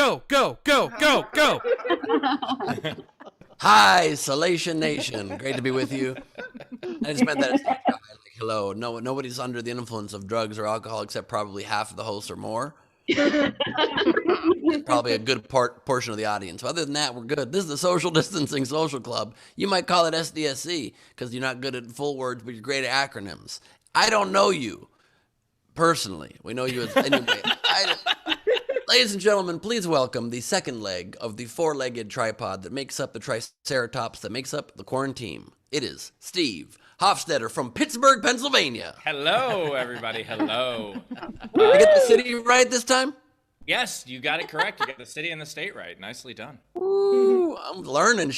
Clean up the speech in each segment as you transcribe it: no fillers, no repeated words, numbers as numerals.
go, go, go, go, go. Hi, Salation Nation. Great to be with you. I just meant that as like, hello. No, nobody's under the influence of drugs or alcohol except probably half of the hosts or more. Probably a good portion of the audience. But other than that, we're good. This is the Social Distancing Social Club. You might call it SDSC because you're not good at full words, but you're great at acronyms. I don't know you personally. We know you as anyway. Ladies and gentlemen, please welcome the second leg of the four-legged tripod that makes up the Triceratops that makes up the quarantine. It is Steve Hofstetter from Pittsburgh, Pennsylvania. Hello, everybody. Hello. Did I get the city right this time? Yes, you got it correct. You got the city and the state right. Nicely done. Ooh, I'm learning.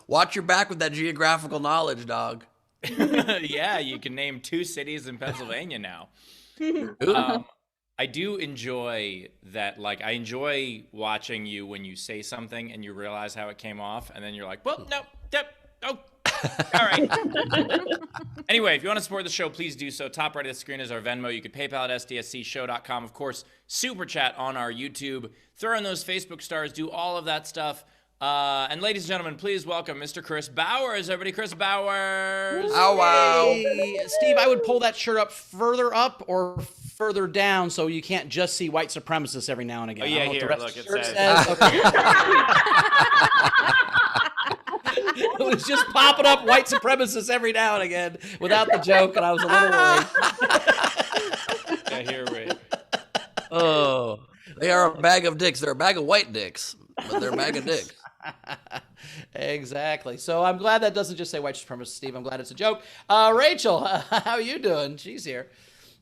Watch your back with that geographical knowledge, dog. Yeah, you can name 2 cities in Pennsylvania now. I do enjoy that. Like, I enjoy watching you when you say something and you realize how it came off, and then you're like, well, no, yep, oh. All right. Anyway, if you want to support the show, please do so. Top right of the screen is our Venmo. You can PayPal at sdscshow.com. Of course, Super Chat on our YouTube. Throw in those Facebook stars. Do all of that stuff. And ladies and gentlemen, please welcome Mr. Chris Bowers. Everybody, Chris Bowers. Oh, wow. Hey, Steve, I would pull that shirt up or further down so you can't just see white supremacists every now and again. Oh, yeah, here, look, it says. Okay. It was just popping up white supremacists every now and again without the joke, and I was a little worried. Yeah, here, wait. Oh, they are a bag of dicks. They're a bag of white dicks, but they're a bag of dicks. Exactly. So I'm glad that doesn't just say white supremacist, Steve. I'm glad it's a joke. Rachel, how are you doing? She's here.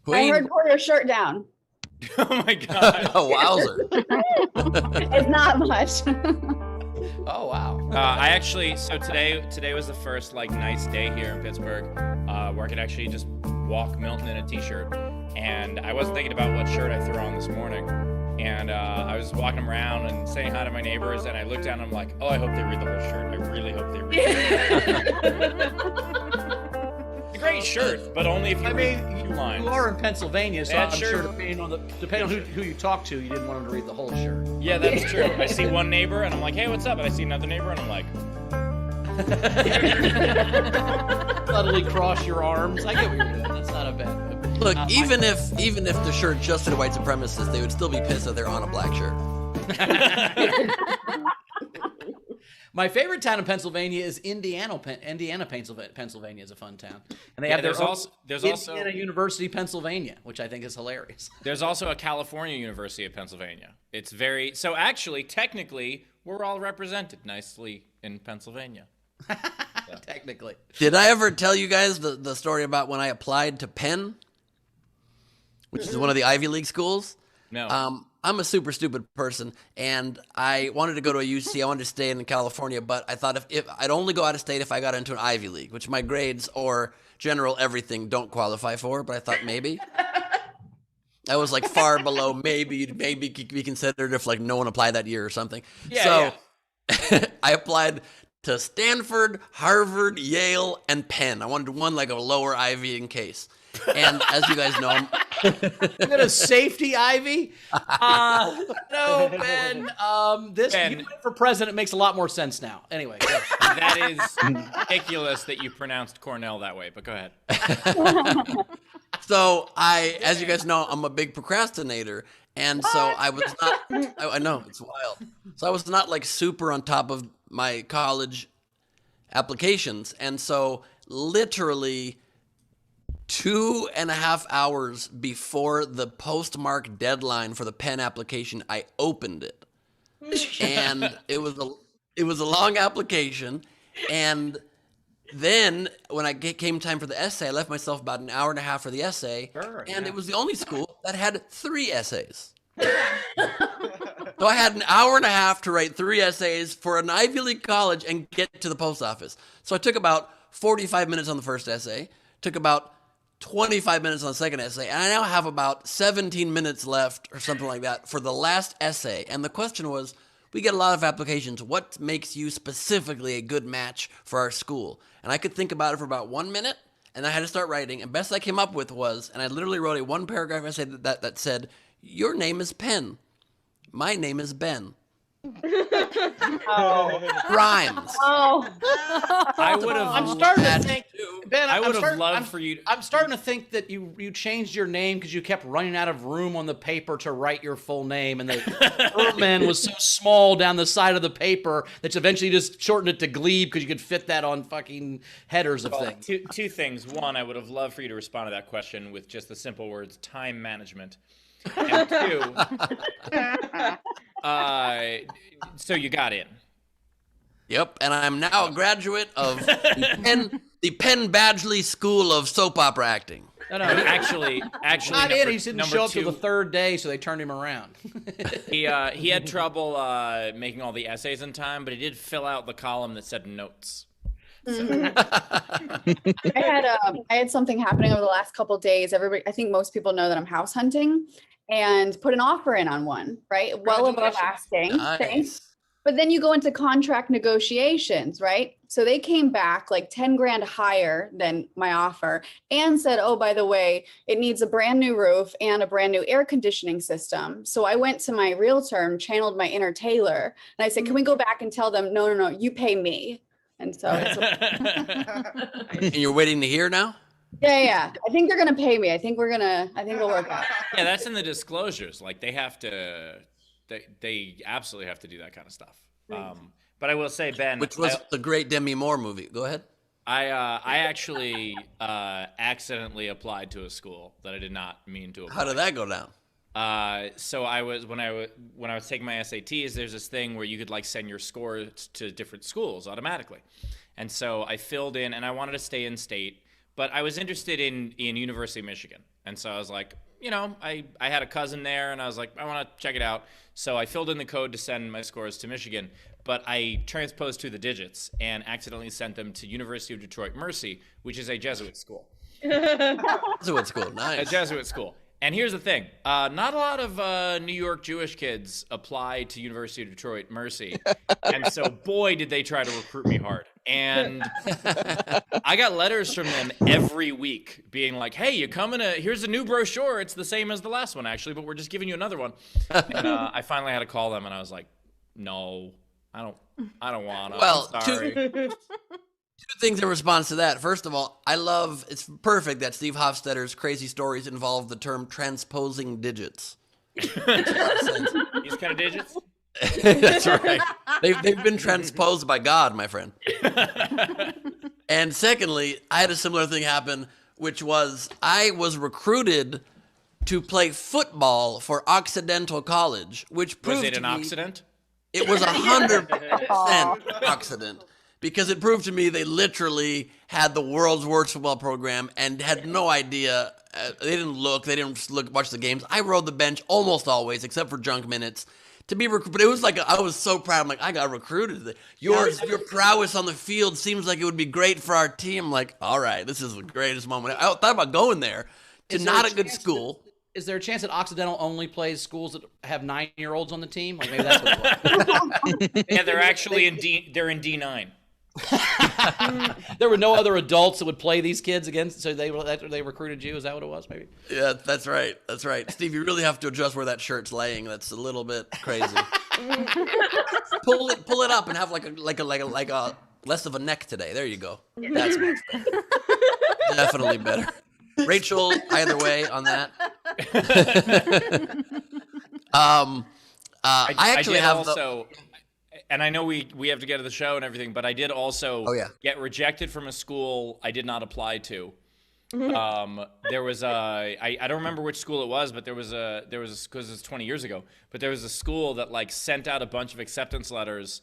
Queen. I heard pull your shirt down. Oh, my God. Oh, wowzer. It's not much. Oh, wow. So today was the first, like, nice day here in Pittsburgh where I could actually just walk Milton in a t-shirt. And I wasn't thinking about what shirt I threw on this morning. And I was walking around and saying hi to my neighbors, and I looked down and I'm like, oh, I hope they read the whole shirt. I really hope they read it. It's a great shirt, but only if you read a few lines. You are in Pennsylvania, so That I'm sure shirt- depending on who you talk to, you didn't want them to read the whole shirt. Yeah, that's true. I see one neighbor, and I'm like, hey, what's up? And I see another neighbor, and I'm like... Subtly cross your arms. I get what you're doing. That's not a bad... Look, even if the shirt just said white supremacists, they would still be pissed that they're on a black shirt. My favorite town in Pennsylvania is Indiana, Pennsylvania is a fun town. And they have there's their also Indiana University, Pennsylvania, which I think is hilarious. There's also a California University of Pennsylvania. It's very... So actually, technically, we're all represented nicely in Pennsylvania. Technically. Did I ever tell you guys the story about when I applied to Penn, which is one of the Ivy League schools? No. I'm a super stupid person, and I wanted to go to a UC. I wanted to stay in California, but I thought if I'd only go out of state if I got into an Ivy League, which my grades or general everything don't qualify for, but I thought maybe. I was like far below maybe be considered if like no one applied that year or something. Yeah. I applied to Stanford, Harvard, Yale, and Penn. I wanted one like a lower Ivy in case. And as you guys know, I'm Got a safety Ivy? No, Ben. Ben. You went for president makes a lot more sense now. Anyway. Go. That is ridiculous that you pronounced Cornell that way, but go ahead. So as you guys know, I'm a big procrastinator. And so I was not, I know, it's wild. So I was not like super on top of my college applications. And so literally 2.5 hours before the postmark deadline for the Penn application, I opened it. And it was a long application. And then when came time for the essay, I left myself about an hour and a half for the essay. Sure, and yeah. it was the only school that had 3 essays. So I had an hour and a half to write 3 essays for an Ivy League college and get to the post office. So I took about 45 minutes on the first essay, took about 25 minutes on the second essay, and I now have about 17 minutes left or something like that for the last essay. And the question was, we get a lot of applications. What makes you specifically a good match for our school? And I could think about it for about 1 minute, and I had to start writing. And best I came up with was, and I literally wrote a 1-paragraph essay that said, your name is Penn. My name is Ben. Oh. Rhymes. Oh. I would have. I'm starting to think, Ben. I would I'm have loved for you. I'm starting to think that you changed your name because you kept running out of room on the paper to write your full name, and the Birdman was so small down the side of the paper that you eventually just shortened it to Gleib because you could fit that on fucking headers of things. Two things. One, I would have loved for you to respond to that question with just the simple words "time management," and two, so you got in. Yep, and I'm now a graduate of the Penn Badgley School of Soap Opera Acting. No, Actually, not in. He didn't number show up two, till the third day, so they turned him around. He had trouble making all the essays in time, but he did fill out the column that said notes. I had something happening over the last couple of days. I think most people know that I'm house hunting, and put an offer in on one, right? Well above asking. Nice. Thanks. But then you go into contract negotiations, right? So they came back like 10 grand higher than my offer and said, oh, by the way, it needs a brand new roof and a brand new air conditioning system. So I went to my realtor and channeled my inner Taylor. And I said, can we go back and tell them, no, you pay me. And so And you're waiting to hear now? yeah. I think they're going to pay me. I think it'll work out. Yeah, that's in the disclosures. Like they have to, they absolutely have to do that kind of stuff. But I will say, Ben, Which was the great Demi Moore movie. Go ahead. I actually accidentally applied to a school that I did not mean to apply. How did that go down? So I was when I was taking my SATs, there's this thing where you could like send your scores to different schools automatically, and so I filled in, and I wanted to stay in state, but I was interested in University of Michigan, and so I was like, I had a cousin there, and I was like, I want to check it out. So I filled in the code to send my scores to Michigan, but I transposed to the digits and accidentally sent them to University of Detroit Mercy, which is a Jesuit school. Jesuit school, nice. A Jesuit school. And here's the thing. Not a lot of New York Jewish kids apply to University of Detroit Mercy. And so, boy, did they try to recruit me hard. And I got letters from them every week being like, hey, you coming to, here's a new brochure. It's the same as the last one, actually, but we're just giving you another one. And I finally had to call them, and I was like, no, I don't want to. Well, I'm sorry. Two things in response to that. First of all, it's perfect that Steve Hofstetter's crazy stories involve the term transposing digits. These kind of digits? That's right. They've been transposed by God, my friend. And secondly, I had a similar thing happen, which was I was recruited to play football for Occidental College, which proved Was it to an me accident? it was 100% accident. Because it proved to me they literally had the world's worst football program and had no idea. They didn't watch the games. I rode the bench almost always, except for junk minutes, to be recruited. But it was like, I was so proud. I'm like, I got recruited. Your prowess on the field seems like it would be great for our team. I'm like, all right, this is the greatest moment. I thought about going there to not a good school. Is there a chance that Occidental only plays schools that have 9-year-olds on the team? Like maybe that's what it was. Yeah, they're actually they're in D9. There were no other adults that would play these kids against, so they recruited you. Is that what it was? Maybe. Yeah, that's right. That's right. Steve, you really have to adjust where that shirt's laying. That's a little bit crazy. pull it up and have like a less of a neck today. There you go. That's much better. Definitely better. Rachel, either way on that. I actually have and I know we have to get to the show and everything, but I did also get rejected from a school I did not apply to. There was I don't remember which school it was, but there was because it's 20 years ago, but there was a school that like sent out a bunch of acceptance letters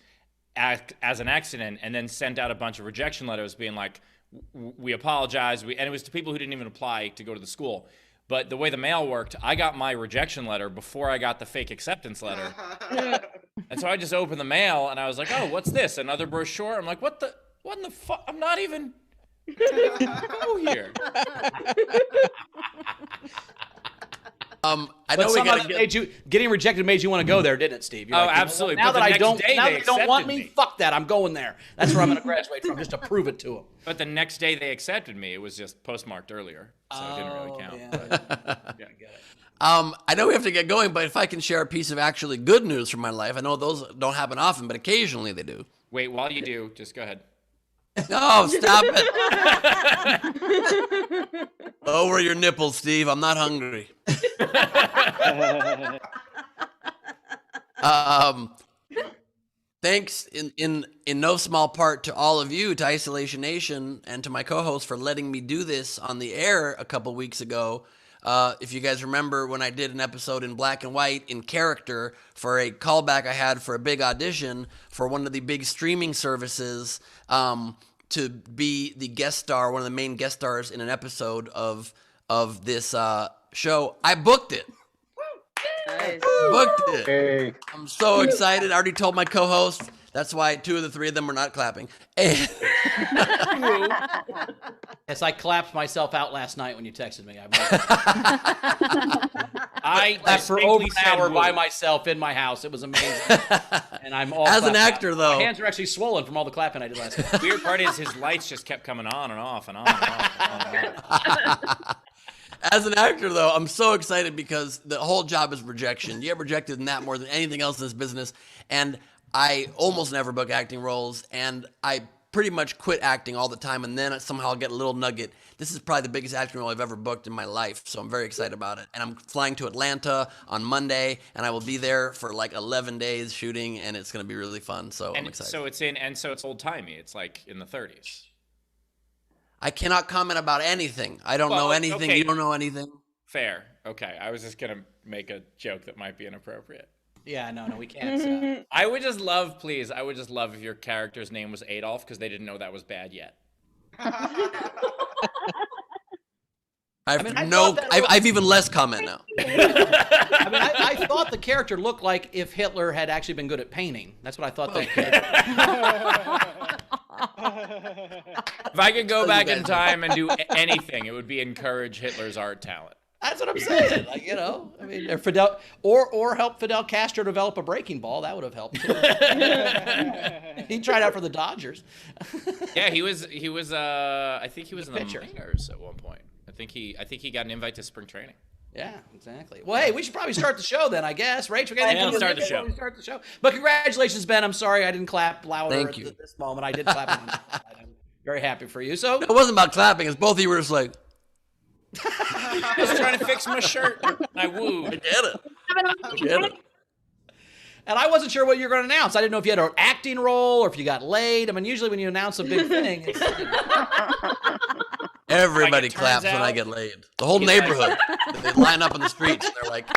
as an accident, and then sent out a bunch of rejection letters being like, we apologize. And it was to people who didn't even apply to go to the school. But the way the mail worked, I got my rejection letter before I got the fake acceptance letter. And so I just opened the mail and I was like, oh, what's this? Another brochure? I'm like, what in the fuck? I'm not even go here. I know we gotta getting rejected made you want to go there, didn't it, Steve? You're like, absolutely. Now that they don't want me, me, fuck that. I'm going there. That's where I'm going to graduate from, just to prove it to them. But the next day they accepted me. It was just postmarked earlier, so it didn't really count. Yeah. But, yeah. I know we have to get going, but if I can share a piece of actually good news from my life, I know those don't happen often, but occasionally they do. Wait, while you do, just go ahead. No, stop it. Lower your nipples, Steve. I'm not hungry. Thanks in no small part to all of you, to Isolation Nation, and to my co-host for letting me do this on the air a couple weeks ago. If you guys remember when I did an episode in black and white in character for a callback I had for a big audition for one of the big streaming services, to be the guest star, one of the main guest stars in an episode of this show, I booked it. Nice. Booked it. Hey. I'm so excited. I already told my co-host. That's why 2 of the 3 of them were not clapping. And Yes, I clapped myself out last night when you texted me. I Clapped for over an distinctly said hour woo. by myself in my house. It was amazing. And I'm all As an clapped actor, out. though. My hands are actually swollen from all the clapping I did last night. Weird part is his lights just kept coming on and off and on and off and on and off. as an actor, though, I'm so excited because the whole job is rejection. You get rejected in that more than anything else in this business. And I almost never book acting roles, and I pretty much quit acting all the time, and then somehow I'll get a little nugget. This is probably the biggest acting role I've ever booked in my life, so I'm very excited about it. And I'm flying to Atlanta on Monday, and I will be there for like 11 days shooting, and it's going to be really fun, so I'm And excited. so it's old timey. It's like in the 30s. I cannot comment about anything. I don't Well, know anything. okay. You don't know anything. Fair. Okay. I was just gonna make a joke that might be inappropriate. Yeah, no, we can't. I would just love, please. I would just love if your character's name was Adolf because they didn't know that was bad yet. I've even less comment now. I mean, I thought the character looked like if Hitler had actually been good at painting. That's what I thought that character. If I could go you back guys in know. time and do anything, it would be encourage Hitler's art talent. That's what I'm saying. Like, you know, I mean, or help Fidel Castro develop a breaking ball. That would have helped too. He tried out for the Dodgers. Yeah, he was. I think he was in the pitcher. minors at one point. I think he got an invite to spring training. Yeah, exactly. Well, hey, we should probably start the show then, I guess. Rachel, we got Yeah, let's start the show. Start the show. But congratulations, Ben. I'm sorry I didn't clap louder Thank you. at this moment. I did clap. I'm very happy for you. So It wasn't about clapping. It's both of you were just like, I was trying to fix my shirt. I wooed. get it. Get it. And I wasn't sure what you were going to announce. I didn't know if you had an acting role or if you got laid. I mean, usually when you announce a big thing, it's, Everybody Like, it claps turns when I out- get laid. The whole He's like- neighborhood. They line up in the streets and they're like,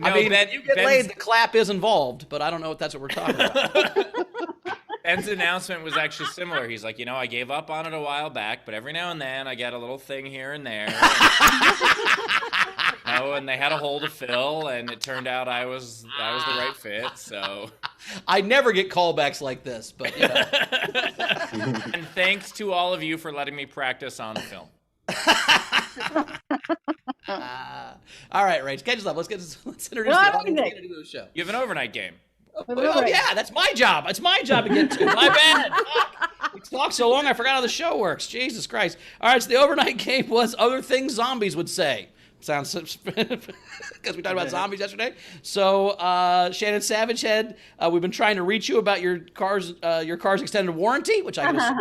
I mean, Ben, if you get laid, the clap is involved, but I don't know if that's what we're talking about. Ben's announcement was actually similar. He's like, I gave up on it a while back, but every now and then I get a little thing here and there. And they had a hole to fill, and it turned out I was the right fit. So, I never get callbacks like this, but you know. and thanks to all of you for letting me practice on film. All right, Rach, catch us up. Let's introduce the audience and get into the show. You have an overnight game. Oh, yeah, that's my job. It's my job to get to. My bad. Fuck. We talked so long, I forgot how the show works. Jesus Christ. All right, so the overnight game was other things zombies would say. Sounds because we talked about zombies yesterday. So Shannon Savage had we've been trying to reach you about your car's extended warranty, which I just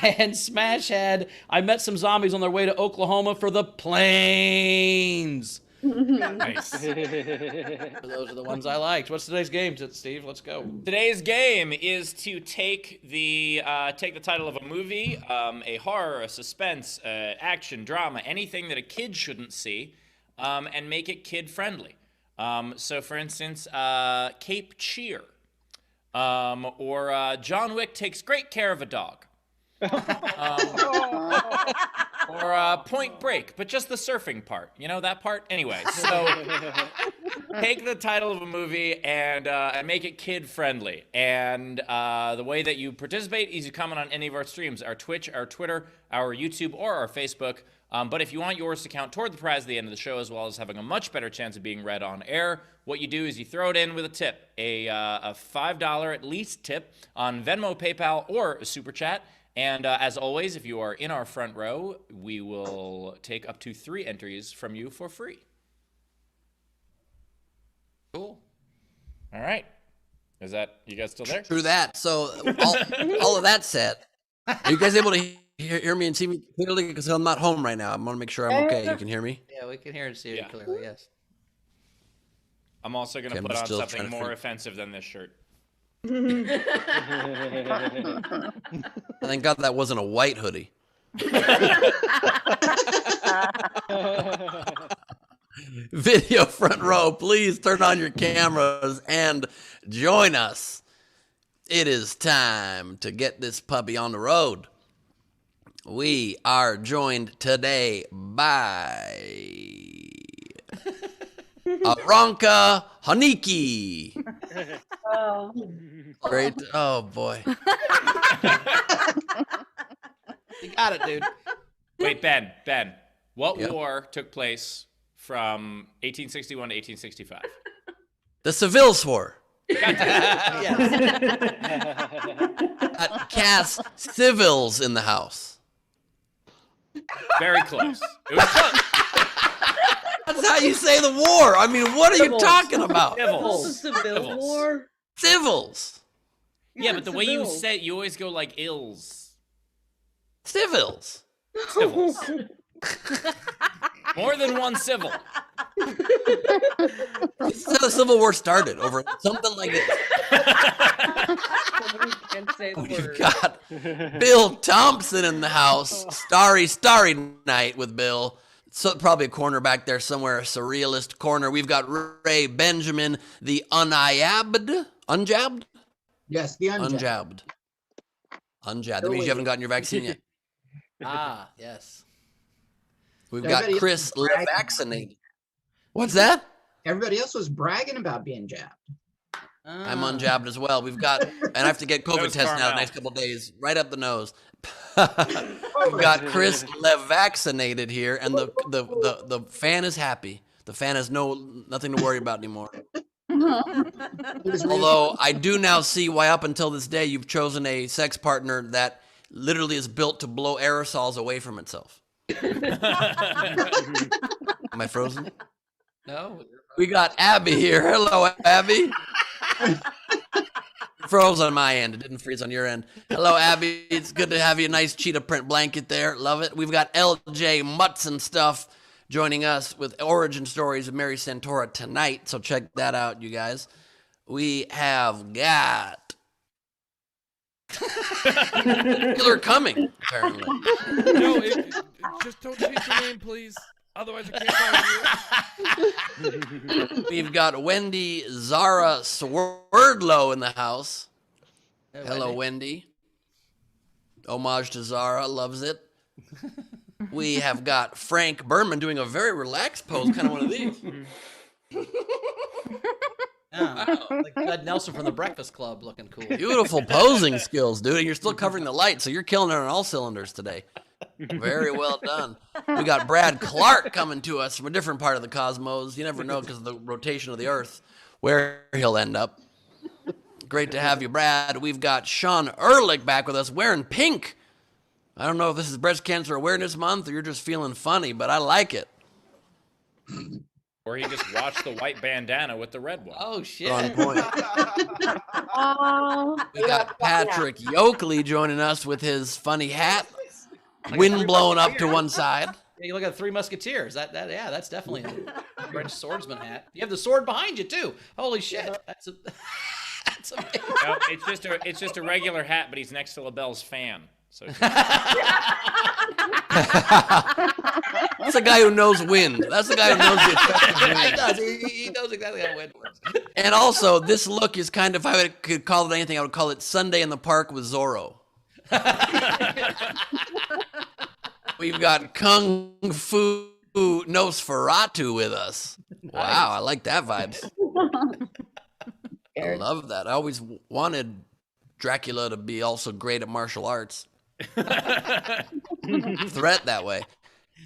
and Smash had I met some zombies on their way to Oklahoma for the planes. Nice. Those are the ones I liked. What's today's game, Steve? Let's go. Today's game is to take the title of a movie, a horror, a suspense, action, drama, anything that a kid shouldn't see, and make it kid friendly. So, for instance, Cape Cheer, or John Wick takes great care of a dog. Or Point Break, but just the surfing part. You know that part? Anyway, so take the title of a movie and make it kid-friendly. And the way that you participate is you comment on any of our streams, our Twitch, our Twitter, our YouTube, or our Facebook. But if you want yours to count toward the prize at the end of the show, as well as having a much better chance of being read on air, what you do is you throw it in with a tip, a $5 at least tip on Venmo, PayPal, or a Super Chat. And as always, if you are in our front row, we will take up to 3 entries from you for free. Cool. All right. Is that you guys still there? True that. So all of that said, are you guys able to hear me and see me clearly? Because I'm not home right now. I want to make sure I'm okay. You can hear me? Yeah, we can hear and see you clearly. Yes. I'm also going to Okay, put I'm on still something trying to more offensive than this shirt. Thank God that wasn't a white hoodie. Video front row, please turn on your cameras and join us. It is time to get this puppy on the road. We are joined today by Aranka Haniki. Oh. Great. Oh, boy. You got it, dude. Wait, Ben. What Yep. war took place from 1861 to 1865? The Seville's War. Yes. Cast civils in the house. Very close. It was close. That's how you say the war. I mean, what are you Civils. talking about? Civils. Civil War. Civils. Yeah, but the way you Civils. say it, you always go like ills. Civils. Civils. More than one civil. This is how the Civil War started, over something like this. Somebody can't say the We've word. got Bill Thompson in the house. Starry night with Bill. So probably a corner back there somewhere, a surrealist corner. We've got Ray Benjamin, the unjabbed? Yes, the unjabbed. Unjabbed. That means you haven't gotten your vaccine yet. Ah, yes. We've Everybody got Chris else was bragging. vaccinated. What's that? Everybody else was bragging about being jabbed. I'm unjabbed as well. We've got, and I have to get COVID was tested now the Carmel. next couple of days, right up the nose. We've got Chris vaccinated here, and the fan is happy. The fan has nothing to worry about anymore. It was Although I do now see why up until this day you've chosen a sex partner that literally is built to blow aerosols away from itself. Am I frozen? No. We got Abby here. Hello, Abby. Froze on my end. It didn't freeze on your end. Hello, Abby. It's good to have you. Nice cheetah print blanket there. Love it. We've got LJ Mutts and stuff joining us with origin stories of Mary Santora tonight. So check that out, you guys. We have got Killer coming, apparently. No, just don't change your name, please. Otherwise, I can't find you. We've got Wendy Zara Swerdlow in the house. Hey, Hello, Wendy. Homage to Zara, loves it. We have got Frank Berman doing a very relaxed pose, kind of one of these. Yeah, like Judd Nelson from the Breakfast Club, looking cool. Beautiful posing skills, dude. And you're still covering the light, so you're killing it on all cylinders today. Very well done. We got Brad Clark coming to us from a different part of the cosmos. You never know because of the rotation of the Earth where he'll end up. Great to have you, Brad. We've got Sean Ehrlich back with us wearing pink. I don't know if this is Breast Cancer Awareness Month or you're just feeling funny, but I like it. Or he just watched the white bandana with the red one. Oh shit! On point. Oh, We got Patrick Yoakley joining us with his funny hat, wind blowing up to one side. Yeah, you look at the Three Musketeers. Yeah, that's definitely a French swordsman hat. You have the sword behind you too. Holy shit! That's amazing. No, it's just a regular hat, but he's next to LaBelle's fan. So That's a guy who knows wind. That's the guy who knows the effect of He wind. does. He knows exactly how wind works. And also, this look is kind of, if I could call it anything, I would call it Sunday in the Park with Zorro. We've got Kung Fu Nosferatu with us. Wow, I like that vibes. I love that. I always wanted Dracula to be also great at martial arts. Threat that way.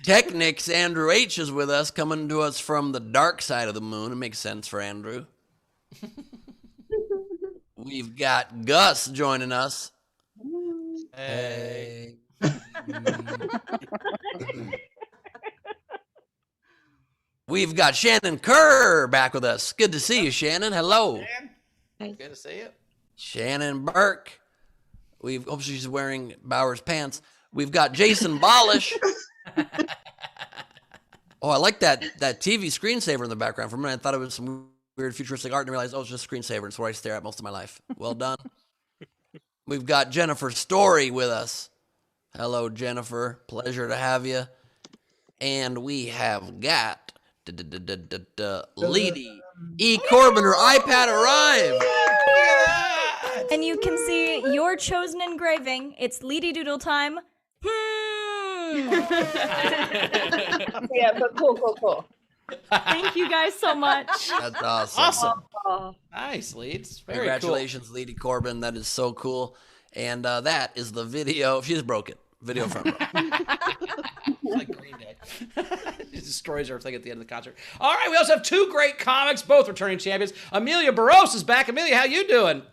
Technics Andrew H is with us, coming to us from the dark side of the moon. It makes sense for Andrew. We've got Gus joining us. Hey. We've got Shannon Kerr back with us. Good to see you, Shannon. Hello. Good to see you. Shannon Burke. Hope she's wearing Bauer's pants. We've got Jason Bolish. Oh, I like that TV screensaver in the background. For a minute, I thought it was some weird futuristic art and realized, it's just a screensaver. It's what I stare at most of my life. Well done. We've got Jennifer Story with us. Hello, Jennifer. Pleasure to have you. And we have got Lady E. Corbin, her iPad arrived. And you can see your chosen engraving. It's Lady Doodle time. Yeah, but cool. Thank you guys so much. That's awesome. Awesome. Oh, Nice, Leeds. Very Congratulations, Lady Corbin. That is so cool. And that is the video. She just broke it. Video from her. It's like Green Day. It destroys everything at the end of the concert. All right, we also have two great comics, both returning champions. Emilia Barrosse is back. Amelia, how you doing?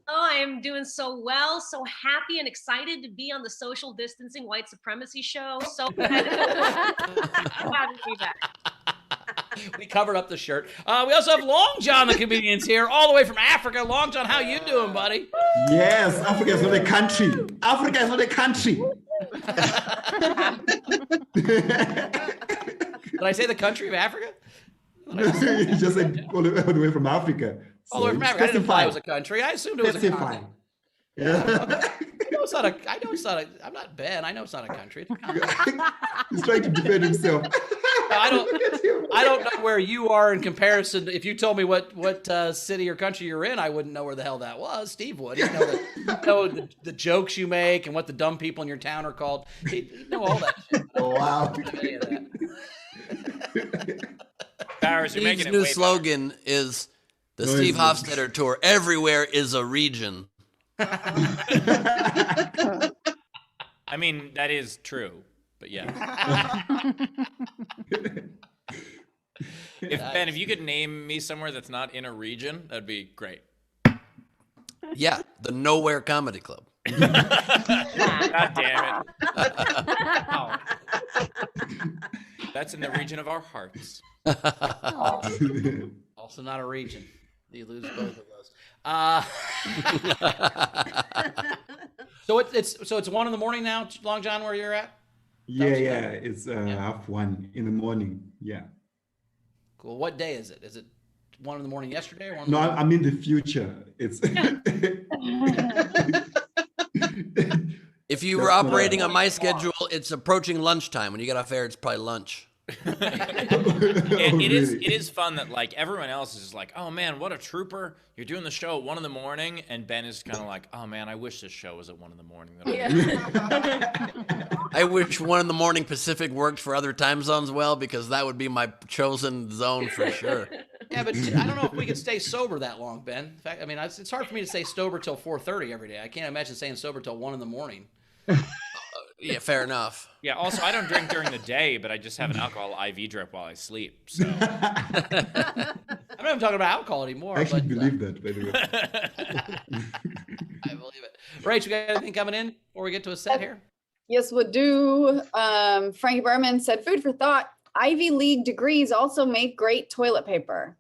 Oh, I am doing so well, so happy and excited to be on the social distancing white supremacy show. So happy to be back. We covered up the shirt. We also have Long John, the comedian's here, all the way from Africa. Long John, how you doing, buddy? Yes, Africa is not a country. Africa is not a country. Did I say the country of Africa? You just said all the way from Africa. All the way from Africa. I didn't imply it was a country. I assumed it was a country. Yeah. I know it's not a. I'm not Ben. I know it's not a country. It's a country. He's trying to defend himself. I don't know where you are in comparison. If you told me what city or country you're in, I wouldn't know where the hell that was. Steve would. He'd know the jokes you make and what the dumb people in your town are called. He'd know all that shit. Oh, wow. Any of that. Bowers, you're making Steve's it new way slogan is the No, Steve it's not. Hofstetter Tour. Everywhere is a region. I mean, that is true, but yeah. If you could name me somewhere that's not in a region, that'd be great. Yeah, the Nowhere Comedy Club. God damn it. Oh. That's in the region of our hearts. Also not a region. You lose both of those. So it's 1 a.m. now, Long John, where you're at? Yeah, it's 1:30 in the morning. Yeah. Cool. What day is it? Is it 1 a.m. yesterday or 1 No, a.m.? I'm in the future. It's. If you were operating on my schedule, it's approaching lunchtime. When you get off air, it's probably lunch. It is fun that like everyone else is just like, oh man, what a trooper! You're doing the show at 1 a.m, and Ben is kind of like, oh man, I wish this show was at 1 a.m. I wish 1 a.m. Pacific worked for other time zones well, because that would be my chosen zone for sure. Yeah, but I don't know if we could stay sober that long, Ben. In fact, I mean, it's hard for me to stay sober till 4:30 every day. I can't imagine staying sober till 1 a.m. Yeah, fair enough. Yeah. Also, I don't drink during the day, but I just have an alcohol IV drip while I sleep. So I'm not even talking about alcohol anymore. I actually but, believe that, by the way. I believe it. Rach, we got anything coming in before we get to a set here? Yes, would do. Frankie Berman said, food for thought. Ivy League degrees also make great toilet paper.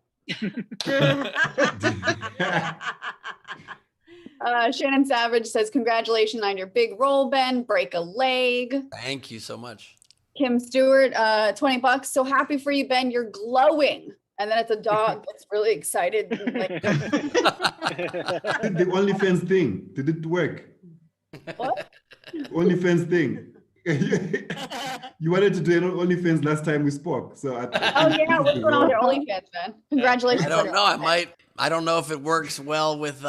Shannon Savage says, congratulations on your big role, Ben. Break a leg. Thank you so much. Kim Stewart, $20. So happy for you, Ben. You're glowing. And then it's a dog that's really excited. Like, The OnlyFans thing, did it work? what? OnlyFans thing. You wanted to do an OnlyFans last time we spoke, so Oh yeah, what's going on with your OnlyFans, Ben? Congratulations. I don't on know. your OnlyFans. I don't know if it works well with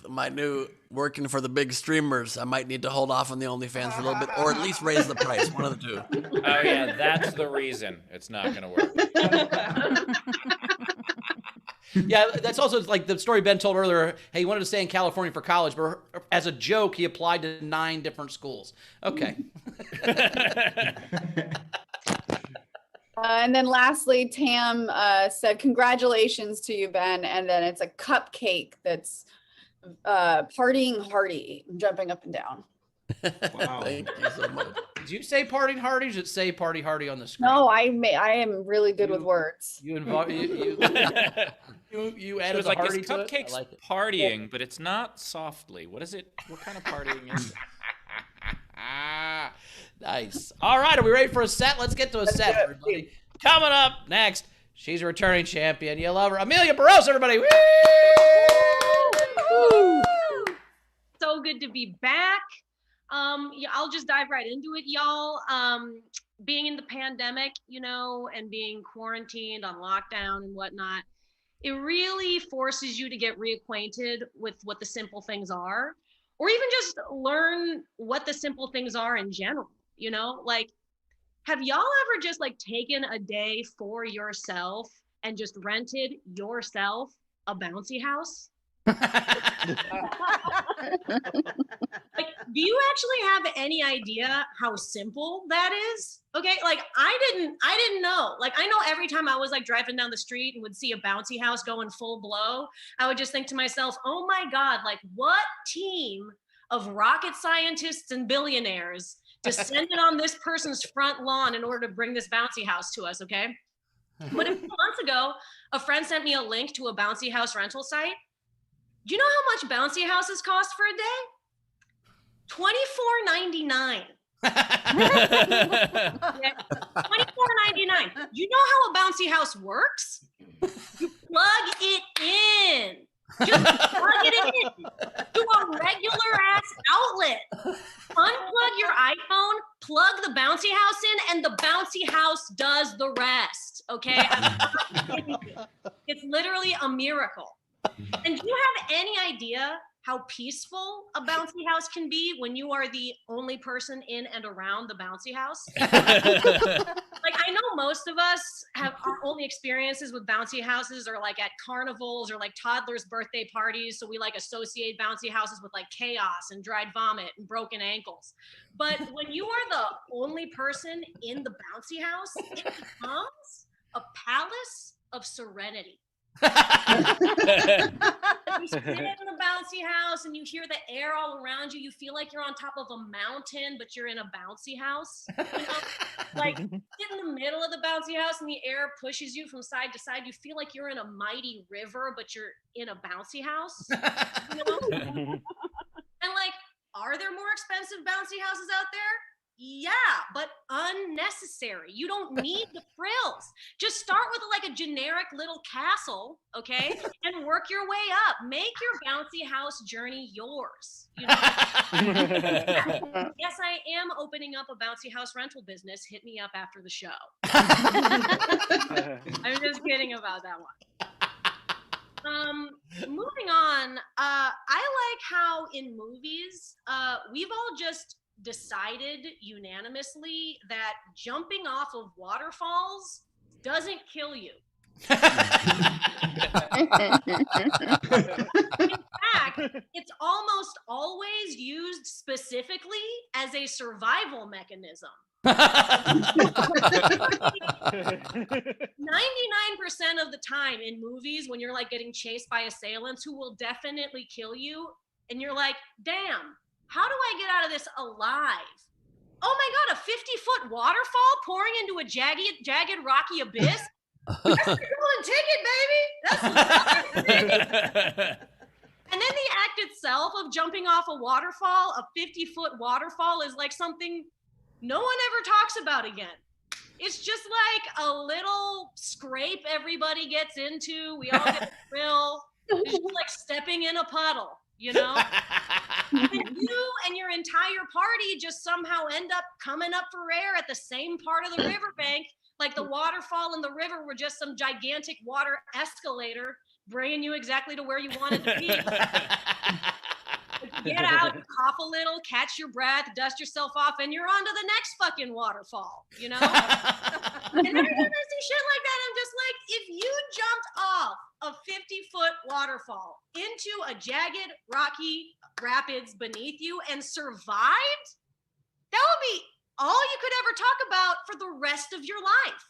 my new working for the big streamers. I might need to hold off on the OnlyFans for a little bit, or at least raise the price. One of the two. oh yeah, that's the reason it's not gonna work. Yeah, that's also like the story Ben told earlier. Hey, he wanted to stay in California for college, but as a joke, he applied to 9 different schools. Okay. And then lastly, Tam said, congratulations to you, Ben. And then it's a cupcake that's partying hardy, jumping up and down. Wow. Thank you so much. Did you say partying hardy? Or did it say party hardy on the screen? No, I am really good with words. You added It the was like, hardy is to it? cupcakes I like it. partying, but it's not softly. What is it? What kind of partying is it? Nice. All right, are we ready for a set? Let's get to a set, everybody. Coming up next, she's a returning champion. You love her. Emilia Barrosse, everybody. Woo! So good to be back. Yeah, I'll just dive right into it, y'all. Being in the pandemic, and being quarantined on lockdown and whatnot, it really forces you to get reacquainted with what the simple things are, or even just learn what the simple things are in general. Like, have y'all ever just like taken a day for yourself and just rented yourself a bouncy house? Like, do you actually have any idea how simple that is? Okay, like I didn't know. Like, I know every time I was like driving down the street and would see a bouncy house going full blow, I would just think to myself, oh my God, like what team of rocket scientists and billionaires descended on this person's front lawn in order to bring this bouncy house to us, okay? But a few months ago, a friend sent me a link to a bouncy house rental site. Do you know how much bouncy houses cost for a day? $24.99. $24.99. You know how a bouncy house works? You plug it in. Just plug it in to a regular ass outlet. Unplug your iPhone, plug the bouncy house in, and the bouncy house does the rest. Okay? I'm not kidding you. It's literally a miracle. And do you have any idea how peaceful a bouncy house can be when you are the only person in and around the bouncy house? Like, I know most of us have our only experiences with bouncy houses are like at carnivals or like toddlers' birthday parties. So we like associate bouncy houses with like chaos and dried vomit and broken ankles. But when you are the only person in the bouncy house, it becomes a palace of serenity. You sit in the bouncy house and you hear the air all around you. You feel like you're on top of a mountain, but you're in a bouncy house. Like, in the middle of the bouncy house and the air pushes you from side to side. You feel like you're in a mighty river, but you're in a bouncy house. And like, are there more expensive bouncy houses out there? Yeah, but unnecessary. You don't need the frills. Just start with like a generic little castle, okay? And work your way up. Make your bouncy house journey yours. Yes, I am opening up a bouncy house rental business. Hit me up after the show. I'm just kidding about that one. Moving on, I like how in movies, we've all just decided unanimously that jumping off of waterfalls doesn't kill you. In fact, it's almost always used specifically as a survival mechanism. 99% of the time in movies when you're like getting chased by assailants who will definitely kill you, and you're like, damn, how do I get out of this alive? Oh my God, a 50-foot waterfall pouring into a jagged rocky abyss? That's your golden ticket, baby. That's the ticket. And then the act itself of jumping off a waterfall, a 50-foot waterfall, is like something no one ever talks about again. It's just like a little scrape everybody gets into. We all get a thrill. It's just like stepping in a puddle. And you and your entire party just somehow end up coming up for air at the same part of the riverbank, like the waterfall and the river were just some gigantic water escalator bringing you exactly to where you wanted to be. Get out, you cough a little, catch your breath, dust yourself off, and you're on to the next fucking waterfall, And every time I see shit like that, I'm just like, if you jumped off a 50-foot waterfall into a jagged, rocky rapids beneath you and survived, that would be all you could ever talk about for the rest of your life.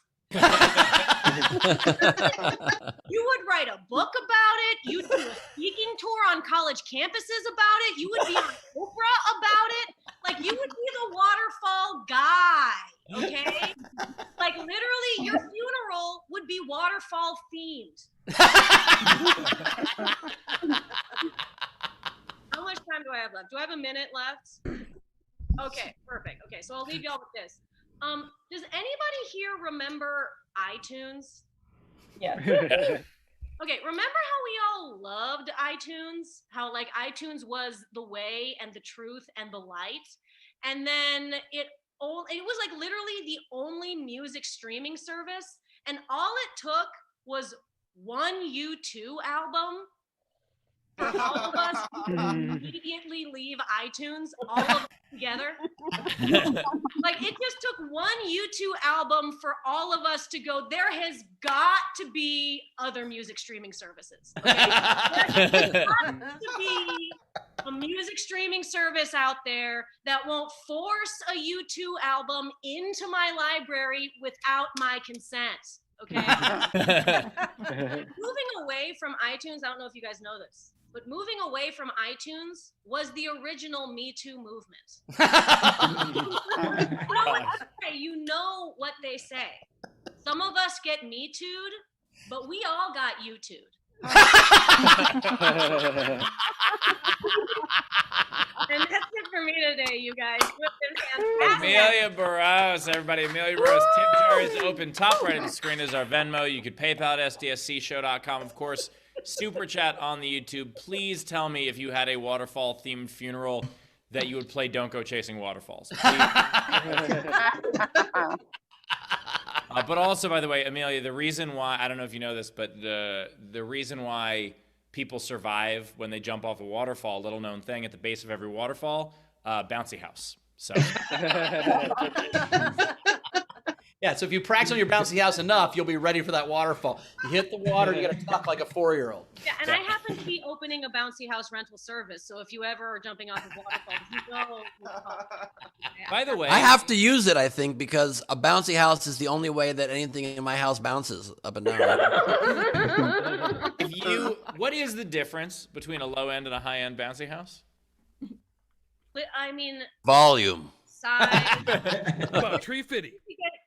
You would write a book about it. You'd do a speaking tour on college campuses about it. You would be on Oprah about it. Like, you would be the waterfall guy, okay? Like, literally, your funeral would be waterfall themed. How much time do I have left? Do I have a minute left? Okay, perfect. Okay, so I'll leave y'all with this. Does anybody here remember iTunes? Yeah. Okay, remember how we all loved iTunes? How like iTunes was the way and the truth and the light, and then it was like literally the only music streaming service, and all it took was one U2 album for all of us to immediately leave iTunes, all of us together. Like, it just took one U2 album for all of us to go, there has got to be other music streaming services. Okay? There has got to be a music streaming service out there that won't force a U2 album into my library without my consent. Okay? Moving away from iTunes, I don't know if you guys know this, but moving away from iTunes was the original Me Too movement. You know what they say. Some of us get Me Too'd, but we all got YouTube'd. And that's it for me today, you guys. You've been fantastic. Emilia Barrosse, everybody. Emilia Barrosse. Tip jar is open. Top right of the screen is our Venmo. You could PayPal at sdscshow.com. Of course, Super Chat on the YouTube. Please tell me if you had a waterfall-themed funeral that you would play Don't Go Chasing Waterfalls. But also, by the way, Emilia, the reason why, I don't know if you know this, but the reason why people survive when they jump off a waterfall, little known thing, at the base of every waterfall, bouncy house. So. Yeah, so if you practice on your bouncy house enough, you'll be ready for that waterfall. You hit the water, you got to talk like a 4-year-old. Yeah, and I happen to be opening a bouncy house rental service, so if you ever are jumping off of waterfalls, you know. By the way, I have to use it, I think, because a bouncy house is the only way that anything in my house bounces up and down. What is the difference between a low end and a high end bouncy house? I mean, Volume. size. About tree fitty.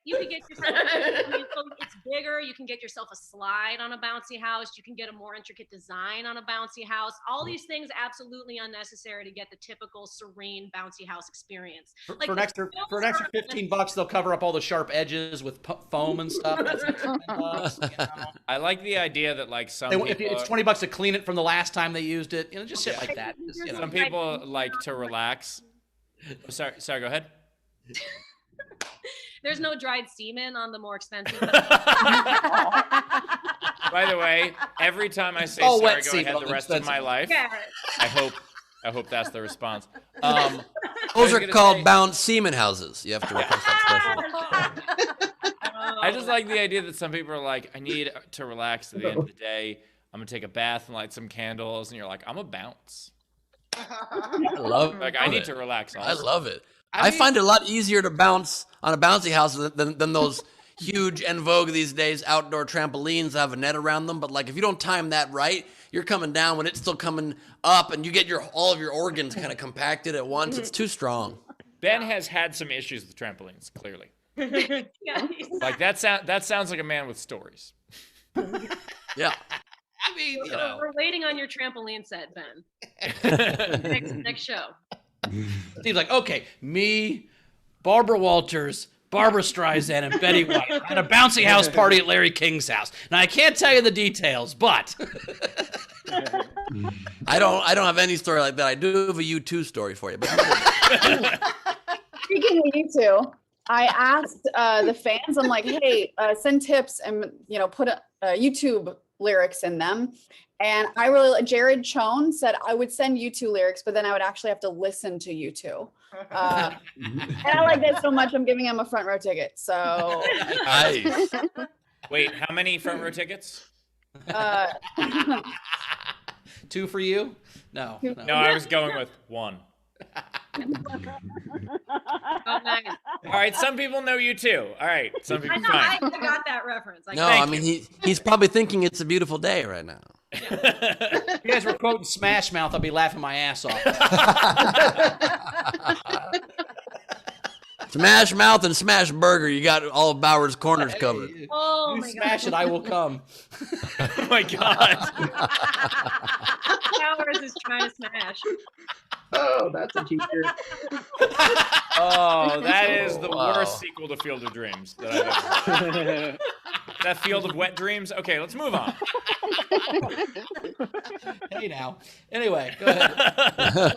You could get yourself, I mean, so it's bigger. You can get yourself a slide on a bouncy house. You can get a more intricate design on a bouncy house. All these things absolutely unnecessary to get the typical serene bouncy house experience. For an extra $15, they'll cover up all the sharp edges with foam and stuff. That's $10, you know? I like the idea that like some If it's $20 to clean it from the last time they used it, you know, just shit like that. Just, you know. Some people like to relax. Sorry, go ahead. There's no dried semen on the more expensive. By the way, every time I say Oh, sorry, wet go semen ahead on the the rest of my life. Yeah. I hope that's the response. Those are called bounce semen houses. You have to replace that special. I just like the idea that some people are like, I need to relax at the end of the day. I'm gonna take a bath and light some candles, and you're like, I'm a bounce. I love Like I need to relax. I Also. love it. I find it a lot easier to bounce on a bouncy house than those huge en vogue these days outdoor trampolines that have a net around them. But like if you don't time that right, you're coming down when it's still coming up, and you get all of your organs kind of compacted at once. It's too strong. Ben has had some issues with trampolines, clearly. Yeah. Like that sounds like a man with stories. Yeah. I mean, you know. We're waiting on your trampoline set, Ben. next show. Steve's like, okay, me, Barbara Walters, Barbara Streisand, and Betty White at a bouncy house party at Larry King's house. Now I can't tell you the details, but I don't have any story like that. I do have a U2 story for you. But Speaking of U2, I asked the fans, I'm like, hey, send tips and, you know, put YouTube lyrics in them. And I really, Jared Chone said I would send U2 lyrics, but then I would actually have to listen to U2. And I like that so much, I'm giving him a front row ticket. So nice. Wait, how many front row tickets? 2 for you? No. No, I was going with 1. Oh, nice. All right, some people know you too. All right, some I people know. I fine. got that reference. No, I mean he's probably thinking it's a beautiful day right now. If you guys were quoting Smash Mouth, I'd be laughing my ass off. Smash Mouth and Smash Burger, you got all of Bauer's corners covered. Oh You my smash god. it, I will come. Oh my god. Powers is trying to smash. Oh, that's a t-shirt. Oh, that is the Wow. worst sequel to Field of Dreams that I've ever heard. That Field of Wet Dreams? Okay, let's move on. Hey now. Anyway, go ahead.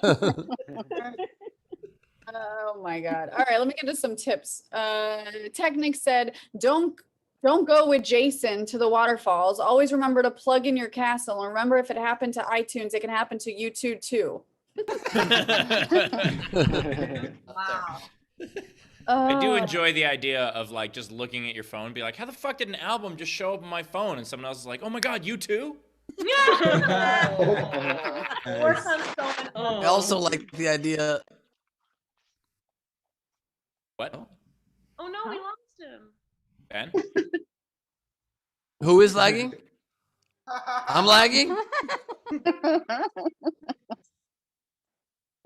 Oh my god. All right, let me get to some tips. Technic said, don't go with Jason to the waterfalls. Always remember to plug in your castle. And remember, if it happened to iTunes, it can happen to YouTube too. Wow. I do enjoy the idea of like just looking at your phone and be like, how the fuck did an album just show up on my phone? And someone else is like, oh my god, you too? Or some stolen- I also like the idea. What? Oh no, we lost him. Ben? Who is lagging? I'm lagging?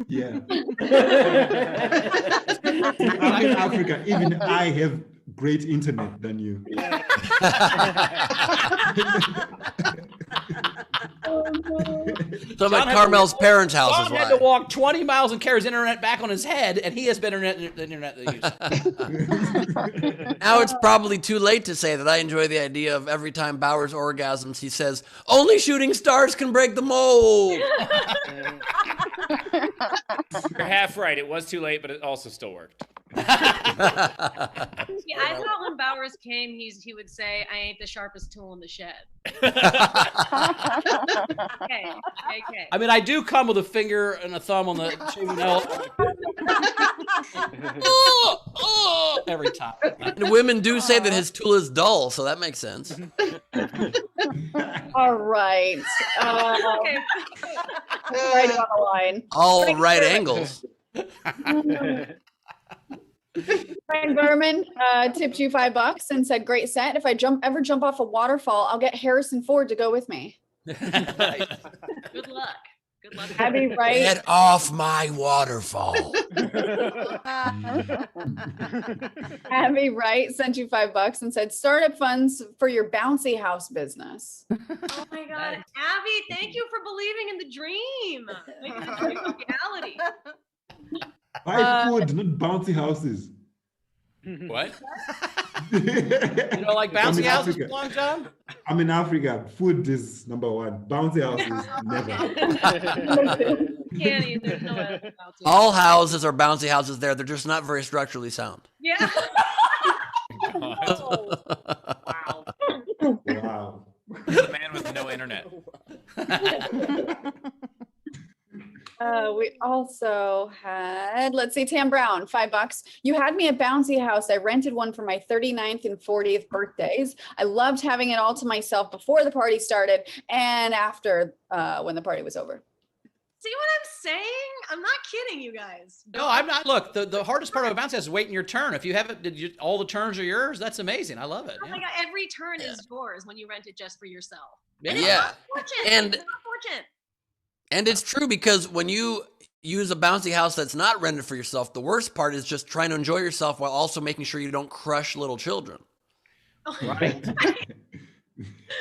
Yeah. I'm in Africa. Even I have great internet than you. So I'm at Carmel's parents' house is John had to why. walk 20 miles and carry his internet back on his head, and he has better internet than you. Now it's probably too late to say that I enjoy the idea of every time Bowers orgasms, he says, only shooting stars can break the mold. You're half right. It was too late, but it also still worked. Yeah, I thought when Bowers came, he would say, "I ain't the sharpest tool in the shed." Okay. I mean, I do come with a finger and a thumb on the nail every time. And women do say that his tool is dull, so that makes sense. All right. Okay. Right on the line. All right angles. Brian Berman tipped you $5 and said, "Great set. If I ever jump off a waterfall, I'll get Harrison Ford to go with me." Good luck. Good luck. Abby Wright. Get off my waterfall. Abby Wright sent you $5 and said, "Startup funds for your bouncy house business." Oh my God, Abby! Thank you for believing in the dream. Making the dream a reality. Buy food, not bouncy houses. What? You know, like I'm bouncy in houses, Africa. Long John? I'm in Africa. Food is number one. Bouncy houses, never. Can't either. No way about to. All houses are bouncy houses there. They're just not very structurally sound. Yeah. God. Wow. Wow. The man with no internet. We also had, let's see, Tam Brown, $5. "You had me a bouncy house. I rented one for my 39th and 40th birthdays. I loved having it all to myself before the party started and after when the party was over." See what I'm saying? I'm not kidding, you guys. No, I'm not. Look, the hardest part of a bouncy house is waiting your turn. If you haven't, all the turns are yours. That's amazing. I love it. Oh my God, every turn is yours when you rent it just for yourself. Yeah. Yeah. Fortune. And- It's not fortune. And it's true because when you use a bouncy house that's not rented for yourself, the worst part is just trying to enjoy yourself while also making sure you don't crush little children. Right.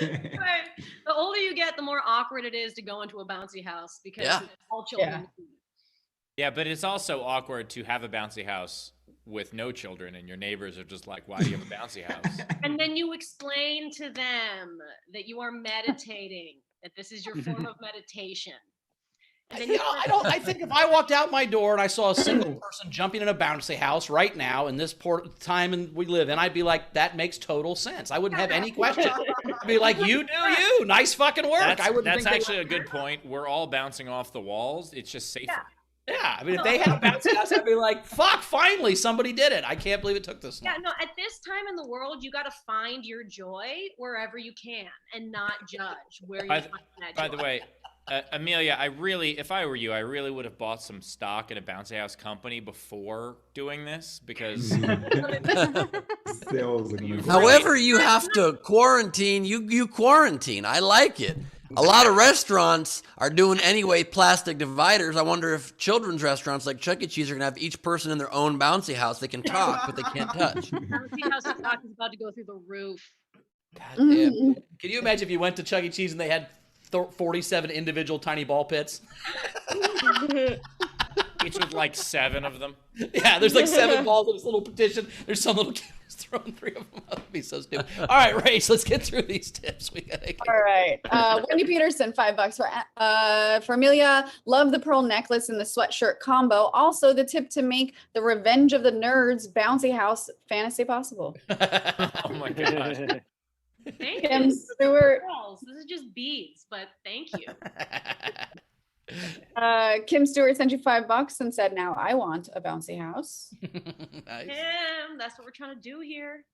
Right. The older you get, the more awkward it is to go into a bouncy house because Yeah. all children. Yeah, but it's also awkward to have a bouncy house with no children and your neighbors are just like, why do you have a bouncy house? And then you explain to them that you are meditating, that this is your form of meditation. And then You know, I think if I walked out my door and I saw a single person jumping in a bouncy house right now in this time we live in, I'd be like, that makes total sense. I wouldn't have any question. I'd be like, you do you. Nice fucking work. I wouldn't That's think they actually a good point. We're all bouncing off the walls. It's just safer. Yeah, I mean, if they had a bouncy house, I'd be like, fuck, finally, somebody did it. I can't believe it took this long. Yeah, no, at this time in the world, you got to find your joy wherever you can and not judge where you find that By joy. the way, Amelia, if I were you, I really would have bought some stock in a bouncy house company before doing this because Sales are gonna go. However, you have to quarantine. You quarantine. I like it. A lot of restaurants are doing anyway plastic dividers. I wonder if children's restaurants like Chuck E. Cheese are gonna have each person in their own bouncy house. They can talk, but they can't touch. Bouncy house stock is about to go through the roof. God damn. Can you imagine if you went to Chuck E. Cheese and they had 47 individual tiny ball pits? each with like 7 of them. Yeah, there's like 7 balls in this little petition. There's some little kid who's throwing 3 of them out. That'd be so stupid. All right, Race, let's get through these tips. We gotta get... All right. Wendy Peterson, $5 for Amelia. Love the pearl necklace and the sweatshirt combo. Also, the tip to make the Revenge of the Nerds bouncy house fantasy possible. Oh my god. Thank Kim you. Stewart. Girls, this is just beads, but thank you. Kim Stewart sent you $5 and said, "Now I want a bouncy house." Nice. Tim, that's what we're trying to do here.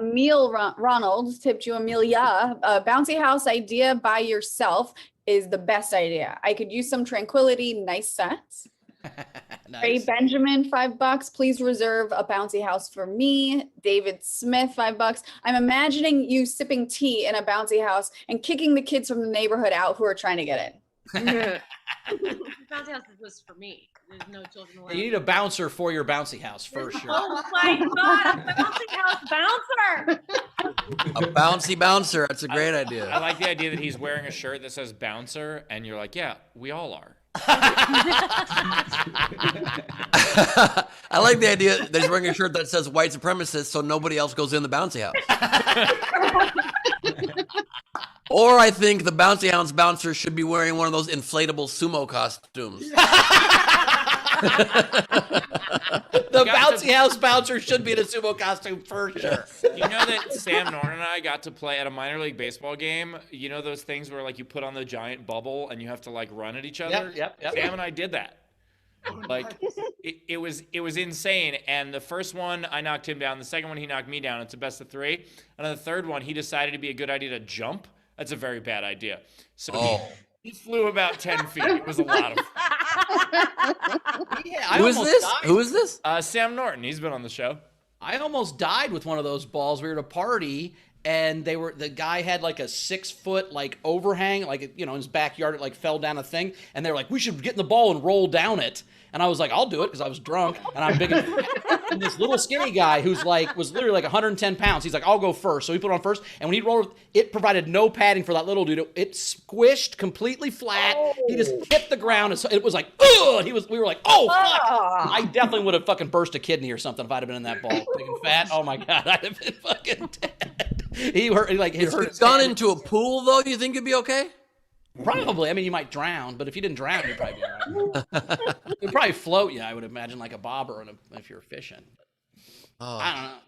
Emil Ronald tipped you, Amelia. A bouncy house idea by yourself is the best idea. I could use some tranquility. Nice sets. Ray Nice. Benjamin, $5. Please reserve a bouncy house for me. David Smith, $5. I'm imagining you sipping tea in a bouncy house and kicking the kids from the neighborhood out who are trying to get in. Bouncy house was for me. There's no children allowed. You need a bouncer for your bouncy house, for sure. Oh my god, a bouncy house bouncer! A bouncy bouncer. That's a great I idea. like the idea that he's wearing a shirt that says bouncer, and you're like, yeah, we all are. I like the idea that he's wearing a shirt that says white supremacist so nobody else goes in the bouncy house. Or I think the bouncy house bouncer should be wearing one of those inflatable sumo costumes. The bouncy house bouncer should be in a sumo costume for sure. You know that Sam Norton and I got to play at a minor league baseball game? You know those things where like you put on the giant bubble and you have to like run at each other? Yep. Sam and I did that. Like it was insane. And the first one I knocked him down. The second one he knocked me down. It's a best of 3. And on the third one he decided it'd be a good idea to jump. That's a very bad idea. So he flew about 10 feet. It was a lot of fun. Yeah, Who is this? Who is this? Sam Norton. He's been on the show. I almost died with one of those balls. We were at a party and the guy had like a 6-foot like overhang, like, you know, in his backyard. It like fell down a thing. And they're like, we should get in the ball and roll down it. And I was like, I'll do it because I was drunk and I'm big. And this little skinny guy who's like, was literally like 110 pounds. He's like, I'll go first. So he put it on first. And when he rolled, it provided no padding for that little dude. It squished completely flat. He just hit the ground. And so it was like, ugh. We were like, oh, fuck. I definitely would have fucking burst a kidney or something if I'd have been in that ball. Big and fat. Oh my God. I'd have been fucking dead. He hurt If hurt you'd gone into a pool, though, you think you'd be okay? Probably. I mean, you might drown, but if you didn't drown, you'd probably be all right. It'd probably float you, I would imagine, like a bobber if you're fishing. Oh. I don't know.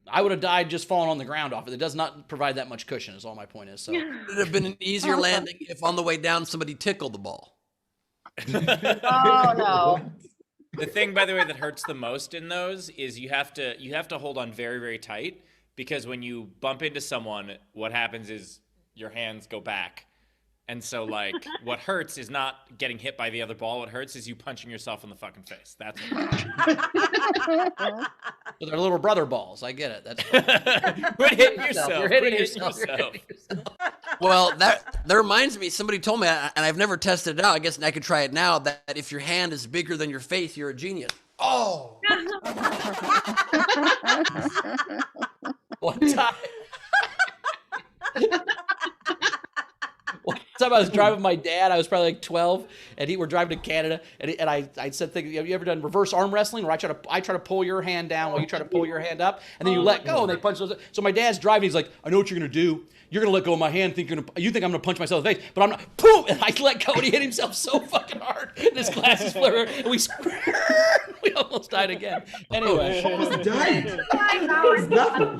I would have died just falling on the ground off it. It does not provide that much cushion, is all my point is. So Would it have been an easier landing if on the way down somebody tickled the ball? Oh, no. The thing, by the way, that hurts the most in those is you have to hold on very, very tight because when you bump into someone, what happens is your hands go back. And so, like, what hurts is not getting hit by the other ball. What hurts is you punching yourself in the fucking face. That's what hurts. So they're little brother balls. I get it. That's Quit hitting yourself. You're hitting Quit yourself. You're hitting yourself. Well, that reminds me, somebody told me, and I've never tested it out, I guess I could try it now, that if your hand is bigger than your face, you're a genius. Oh. One time. One time I was driving with my dad. I was probably like 12, and we're driving to Canada. And I said, "Have you ever done reverse arm wrestling, where I try to pull your hand down while you try to pull your hand up, and then you let go and they punch those?" So my dad's driving. He's like, "I know what you're gonna do. You're gonna let go of my hand. You think I'm gonna punch myself in the face, but I'm not." Boom! And I let go, and he hit himself so fucking hard. And his glasses flared, and we almost died again. Anyway, You almost died.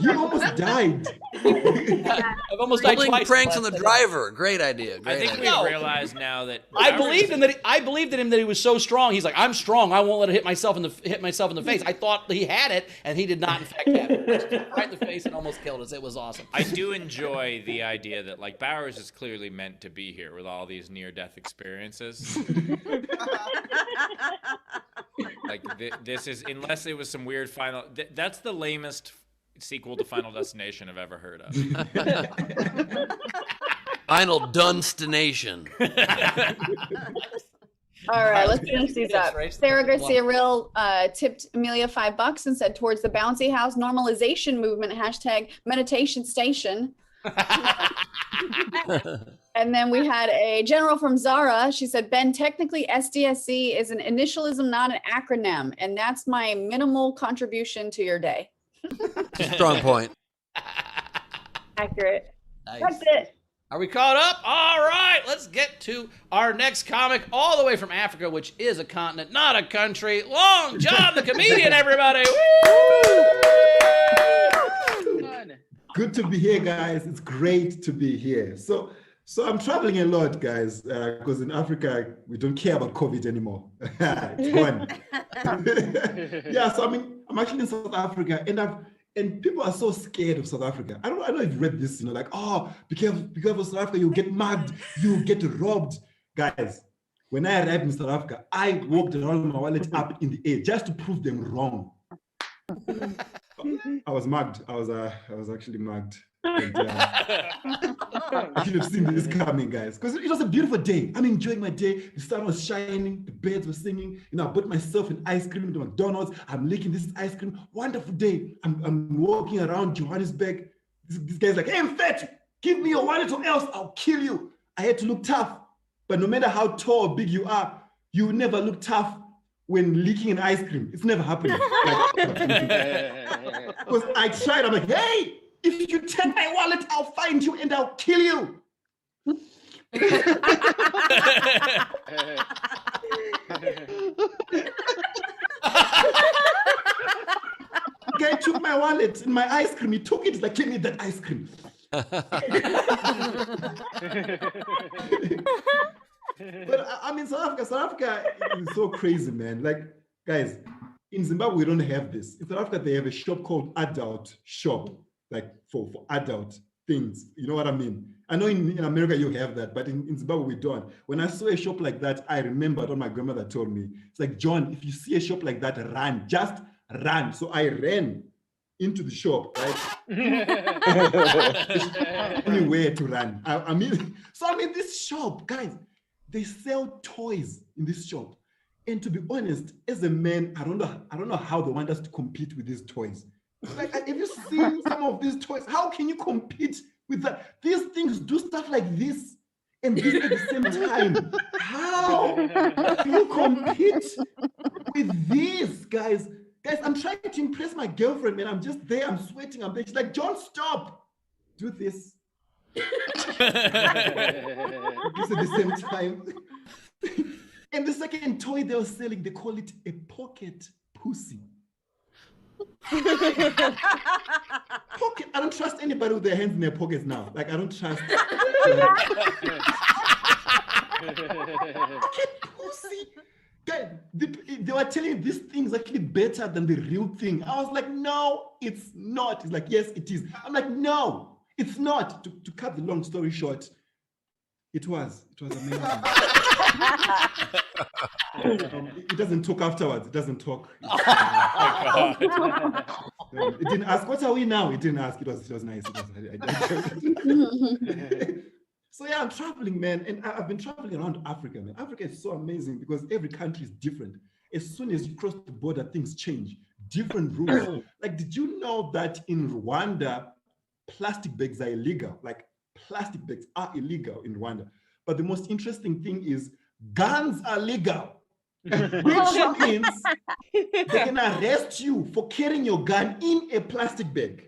You almost died. I've almost died Pulling twice. pranks on the driver. Great idea. I Great think we idea. realize now that I believed in him that he was so strong. He's like, I'm strong. I won't let it hit myself in the face. I thought he had it, and he did not, in fact, have it. Right in the face and almost killed us. It was awesome. I do enjoy the idea that like Bowers is clearly meant to be here with all these near-death experiences. Like this is, unless it was some weird final. That's the lamest sequel to Final Destination I've ever heard of. Final Dunstination. All right, let's finish these up. Sarah Garcia Real tipped Emilia $5 and said, towards the bouncy house normalization movement, hashtag meditation station. And then we had a general from Zara. She said, Ben, technically SDSC is an initialism, not an acronym. And that's my minimal contribution to your day. Strong point. Accurate. Nice. That's it. Are we caught up? All right, let's get to our next comic all the way from Africa, which is a continent, not a country. Long John the comedian, everybody. Good to be here, guys. It's great to be here. So I'm traveling a lot, guys, because in Africa, we don't care about COVID anymore. It's gone. Yeah, so I'm actually in South Africa, and people are so scared of South Africa. I don't know if you read this, like, oh, be careful South Africa, you'll get mugged, you'll get robbed. Guys, when I arrived in South Africa, I walked around with my wallet up in the air just to prove them wrong. I was mugged. I was actually mugged. And, I should have seen this coming, guys, because it was a beautiful day. I'm enjoying my day. The sun was shining, the birds were singing. I bought myself an ice cream to McDonald's. I'm licking this ice cream. Wonderful day. I'm walking around Johannesburg. This guy's like, hey, fat, give me your wallet or else I'll kill you. I had to look tough, but no matter how tall or big you are, you never look tough when licking an ice cream. It's never happening. Because I tried. I'm like, hey, if you take my wallet, I'll find you and I'll kill you. Guy took my wallet and my ice cream. He took it. He's like, give me that ice cream. But I mean, South Africa is so crazy, man. Like, guys, in Zimbabwe, we don't have this. In South Africa, they have a shop called Adult Shop, like for adult things. You know what I mean? I know in America you have that, but in Zimbabwe, we don't. When I saw a shop like that, I remembered what my grandmother told me. It's like, John, if you see a shop like that, run, just run. So I ran into the shop, right? Anywhere to run. I mean, this shop, guys, they sell toys in this shop. And to be honest, as a man, I don't know how they want us to compete with these toys. Like, have you seen some of these toys? How can you compete with that? These things do stuff like this and this at the same time. How do you compete with these, guys? Guys, I'm trying to impress my girlfriend, man. I'm just there. I'm sweating. I'm there. She's like, John, stop. Do this. This at the same time. And the second toy they were selling, they call it a pocket pussy. Pocket. I don't trust anybody with their hands in their pockets now. Like, I don't trust. Pocket pussy. Guys, they were telling this thing's actually better than the real thing. I was like, no, it's not. It's like, yes, it is. I'm like, no, it's not. To cut the long story short, it was amazing. It doesn't talk afterwards. It doesn't talk. It didn't ask, what are we now? It didn't ask. It was nice. So yeah, I'm traveling, man. And I've been traveling around Africa, man. Africa is so amazing because every country is different. As soon as you cross the border, things change. Different rules. Like, did you know that in Rwanda, plastic bags are illegal? Like, plastic bags are illegal in Rwanda. But the most interesting thing is guns are legal, which means they can arrest you for carrying your gun in a plastic bag.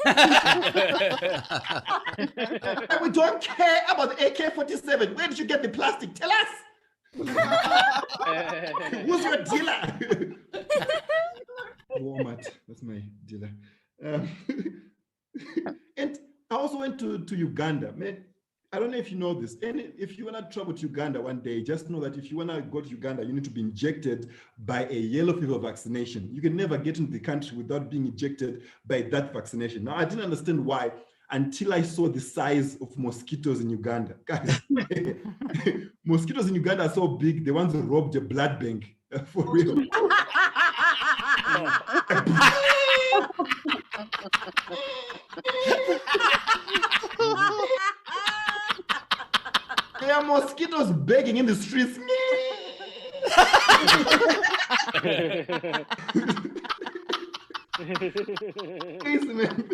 And we don't care about the AK-47. Where did you get the plastic? Tell us. Who's your dealer? Walmart. That's my dealer. And I also went to Uganda, man. I don't know if you know this. And if you want to travel to Uganda one day, just know that if you want to go to Uganda, you need to be injected by a yellow fever vaccination. You can never get into the country without being injected by that vaccination. Now, I didn't understand why until I saw the size of mosquitoes in Uganda. Guys, mosquitoes in Uganda are so big, the ones that robbed a blood bank, for real. There are mosquitoes begging in the streets. Crazy, man.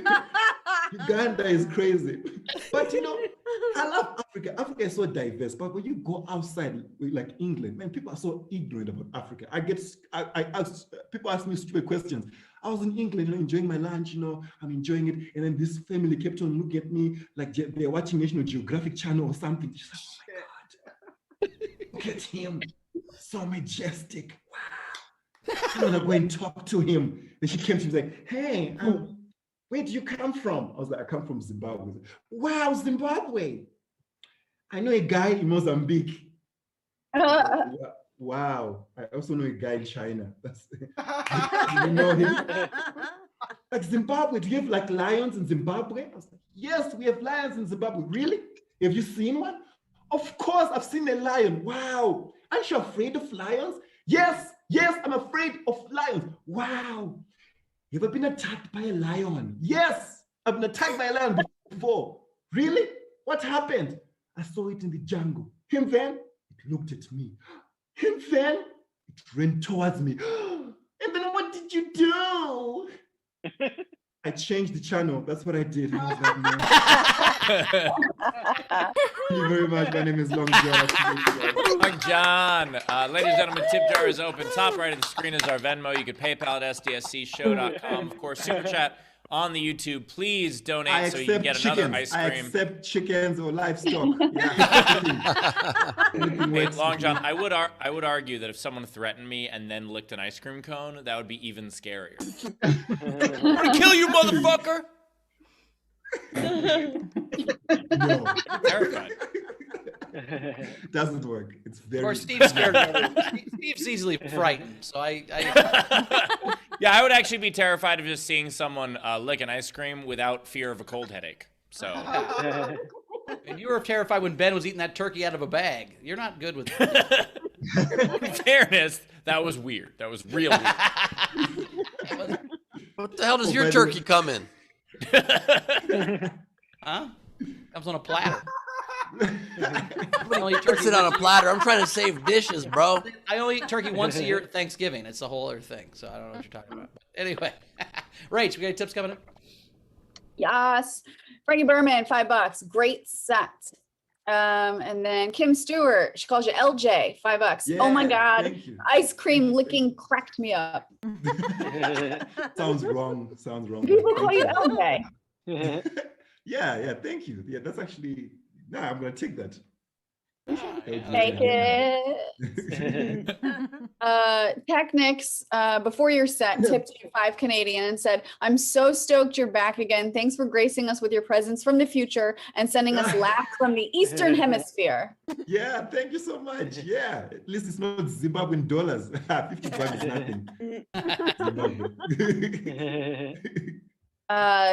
Uganda is crazy. But you know, I love Africa. Africa is so diverse. But when you go outside, like England, man, people are so ignorant about Africa. People ask me stupid questions. I was in England, enjoying my lunch, I'm enjoying it. And then this family kept on looking at me like they're watching National Geographic Channel or something. She's like, oh my God, look at him. So majestic. Wow. I'm gonna go and talk to him. Then she came to me like, hey, where do you come from? I was like, I come from Zimbabwe. Wow, Zimbabwe. I know a guy in Mozambique. Wow. I also know a guy in China. You know him? Like Zimbabwe, do you have like lions in Zimbabwe? I was like, yes, we have lions in Zimbabwe. Really? Have you seen one? Of course, I've seen a lion. Wow. Aren't you afraid of lions? Yes, I'm afraid of lions. Wow. You ever been attacked by a lion? Yes, I've been attacked by a lion before. Really? What happened? I saw it in the jungle. Him then, it looked at me. Him then, it ran towards me. And then what did you do? I changed the channel. That's what I did. I was like, no. Thank you very much. My name is Long John. Long John. Ladies and gentlemen, tip jar is open. Top right of the screen is our Venmo. You can PayPal at sdscshow.com. Of course, Super Chat on the YouTube. Please donate so you can get another ice cream. I accept chickens or livestock. Yeah. Hey, Long John, I would argue that if someone threatened me and then licked an ice cream cone, that would be even scarier. I'm gonna kill you, motherfucker! No. Terrified. Doesn't work. It's very. Of course, Steve's scared. Steve's easily frightened, so Yeah, I would actually be terrified of just seeing someone lick an ice cream without fear of a cold headache. So. And you were terrified when Ben was eating that turkey out of a bag. You're not good with that. In fairness, that was weird. That was real weird. What the hell does your turkey come in? Huh? Comes on a platter. Puts it on a platter. I'm trying to save dishes, bro. I only eat turkey once a year at Thanksgiving. It's a whole other thing, so I don't know what you're talking about. But anyway, Rach, we got any tips coming up? Yes. Frankie Berman, $5. Great set. And then Kim Stewart, she calls you LJ, $5. Yeah, oh my God. thank you. Ice cream licking cracked me up. Sounds wrong. People call you LJ. Yeah, thank you. Yeah, that's actually, I'm going to take that. Take it. Technics, before your set, tipped you $5 Canadian and said, I'm so stoked you're back again. Thanks for gracing us with your presence from the future and sending us laughs from the Eastern Hemisphere. Yeah, thank you so much. Yeah, at least it's not Zimbabwean dollars. 50 bucks is nothing. Zimbabwe.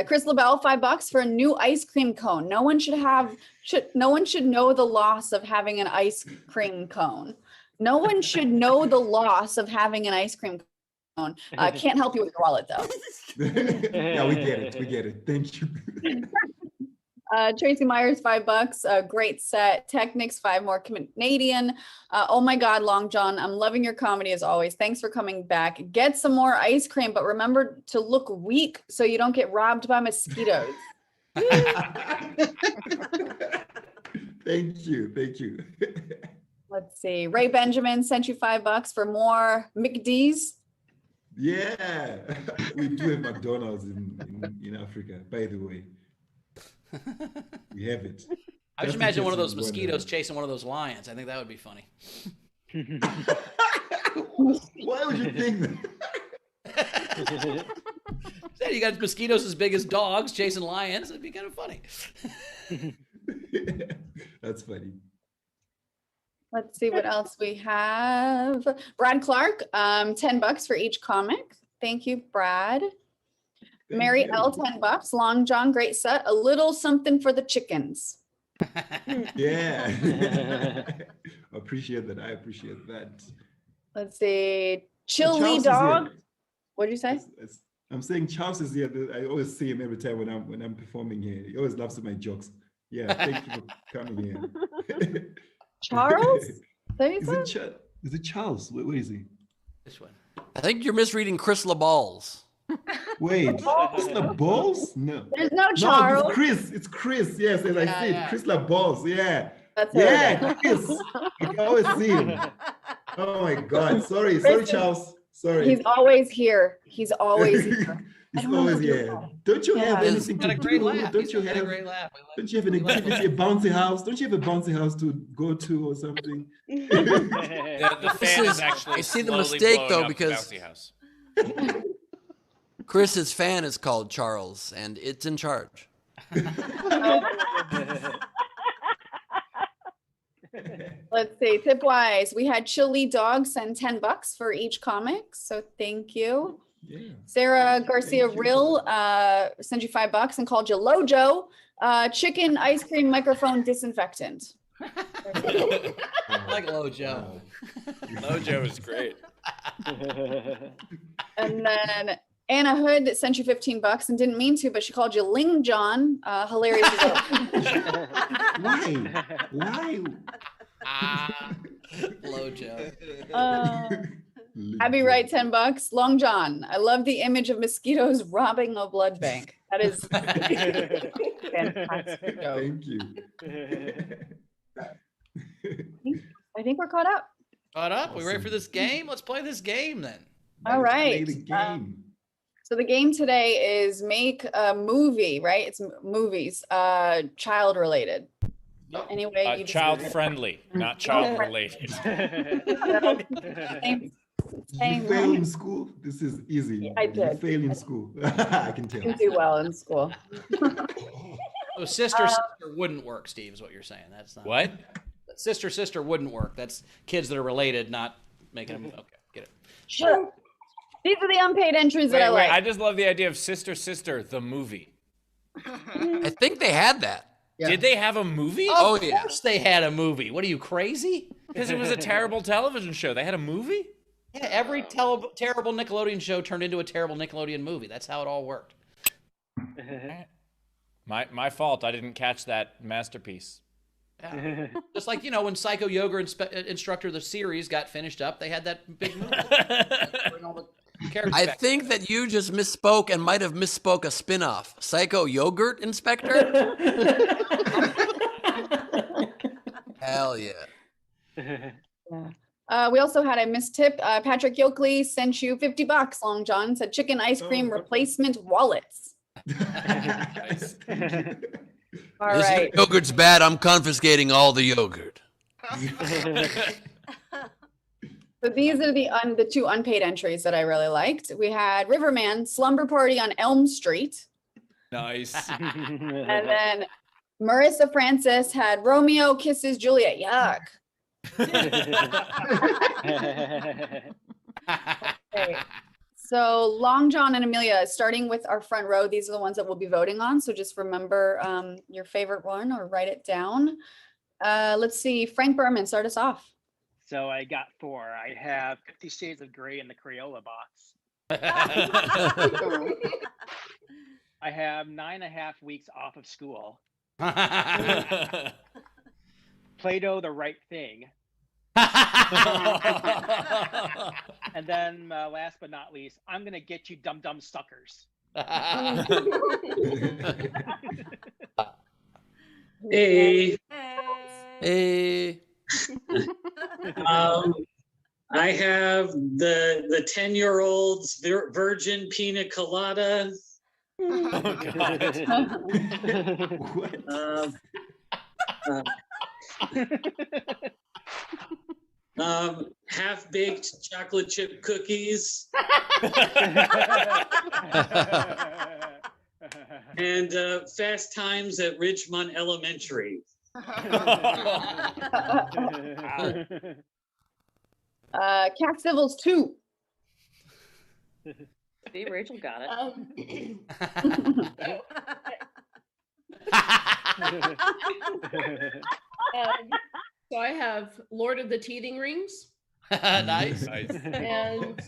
Chris LaBelle, $5 for a new ice cream cone. No one should know the loss of having an ice cream cone. No one should know the loss of having an ice cream cone. Can't help you with your wallet though. Yeah, we get it. Thank you. Tracy Myers, $5. Great set. Technics, 5 more Canadian. Oh my God, Long John, I'm loving your comedy as always. Thanks for coming back. Get some more ice cream, but remember to look weak so you don't get robbed by mosquitoes. Thank you. Let's see. Ray Benjamin sent you $5 for more McD's. Yeah, we do have McDonald's in Africa, by the way. We have it. I just imagine one of those mosquitoes chasing one of those lions. I think that would be funny. Why would you think that? You got mosquitoes as big as dogs chasing lions. It'd be kind of funny. That's funny. Let's see what else we have. Brad Clark, $10 for each comic. Thank you, Brad. Mary you. L, $10. Long John, great set. A little something for the chickens. Yeah. Appreciate that. I appreciate that. Let's see. Charles Chili is here. Dog. What did you say? I'm saying Charles is here. I always see him every time when I'm performing here. He always laughs at my jokes. Yeah, thank you for coming here. Charles? Is it Charles? Where is he? This one. I think you're misreading Chris LaBalls. Wait, Chris LaBalls? No. There's no No, Charles. it's Chris. It's Chris. Yes, as I said, Chris LaBalls. Yeah. That's Yeah, Chris. I can always see him. Oh my God. Sorry, Charles. Sorry. He's always here. He's always here. He's always here. Don't you have anything Got to a great do? laugh. Don't He's you got a have? great laugh. Don't you have an activity, a bouncy house? Don't you have a bouncy house to go to or something? The fan is actually I see the slowly mistake, blowing though, up the because- bouncy house. Chris's fan is called Charles, and it's in charge. Let's see. Tipwise, we had Chili Dog send $10 for each comic. So thank you. Yeah. Sarah Garcia Thank you. Rill sent you $5 and called you Lojo. Chicken ice cream microphone disinfectant. I like Lojo. Lojo is great. And then Anna Hood sent you $15 and didn't mean to, but she called you Ling John. Hilarious. As well. Why? Lojo. Abby Wright, $10. Long John. I love the image of mosquitoes robbing a blood bank. That is fantastic joke. Thank you. I think we're caught up. Caught up? We ready for this game? Let's play this game then. All Let's right. play the game. So the game today is make a movie, right? It's movies, child related. Anyway, you Child friendly, not child related. Same- You same fail line. in school? This is easy. Yeah, I You did. fail in school. I can tell. You can do well in school. So sister wouldn't work, Steve, is what you're saying. That's not What? Sister wouldn't work. That's kids that are related, not making them. Okay, get it. Sure. These are the unpaid entries that I like. I just love the idea of Sister, the movie. I think they had that. Yeah. Did they have a movie? Oh, Of yeah. course they had a movie. What are you, crazy? Because it was a terrible television show. They had a movie? Yeah, every terrible Nickelodeon show turned into a terrible Nickelodeon movie. That's how it all worked. My fault. I didn't catch that masterpiece. Yeah. Just like, when Psycho Yoga Instructor, the series, got finished up, they had that big movie. Bring all the characters I back. think that you just misspoke and might have misspoke a spin-off. Psycho Yogurt Inspector? Hell yeah. We also had a missed tip. Patrick Yoakley sent you $50. Long John said chicken ice cream replacement wallets. Nice. All This right. yogurt's bad. I'm confiscating all the yogurt. So these are the two unpaid entries that I really liked. We had Riverman Slumber Party on Elm Street. Nice. And then Marissa Francis had Romeo kisses Juliet. Yuck. Okay. So Long John and Emilia, starting with our front row, these are the ones that we'll be voting on. So just remember your favorite one or write it down. Let's see. Frank Berman, start us off. So I got 4. I have 50 Shades of Grey in the Crayola box. I have 9.5 weeks off of school. Play-Doh, The Right Thing. And then last but not least, I'm going to get you dumb suckers. Hey, Hey. I have the 10-year-old's virgin pina colada. Oh, God. Half-baked chocolate chip cookies and Fast Times at Ridgemont Elementary. Cat Civils 2. See, Rachel got it. So I have Lord of the Teething Rings Nice. and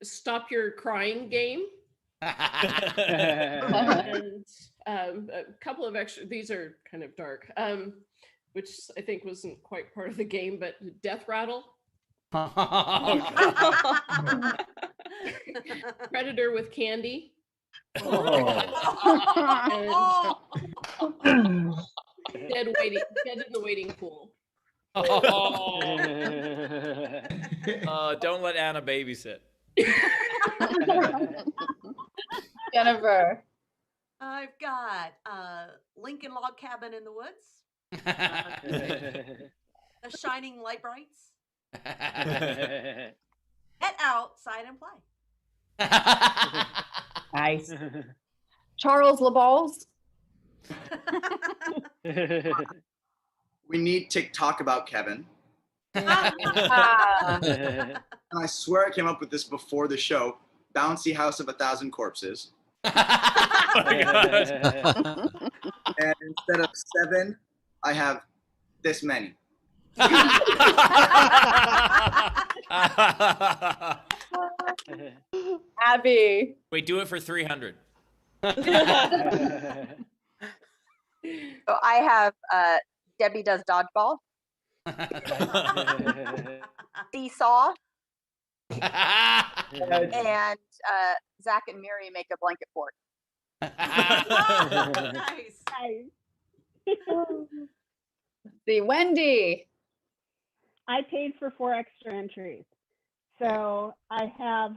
Stop Your Crying Game. And a couple of extra, these are kind of dark, which I think wasn't quite part of the game, but Death Rattle. Predator with Candy. And dead in the waiting pool. Don't let Anna babysit. Jennifer. I've got Lincoln Log Cabin in the Woods, A Shining Light Brights, Get Outside and Play. Nice. Charles LaBalls. We need TikTok about Kevin. And I swear I came up with this before the show. Bouncy House of 1,000 Corpses. And instead of 7, I have this many. Abby. Wait, do it for 300. So I have Debbie Does Dodgeball, Seesaw, and Zach and Miri Make a Blanket Fort. Nice. See, Wendy. I paid for 4 extra entries. So I have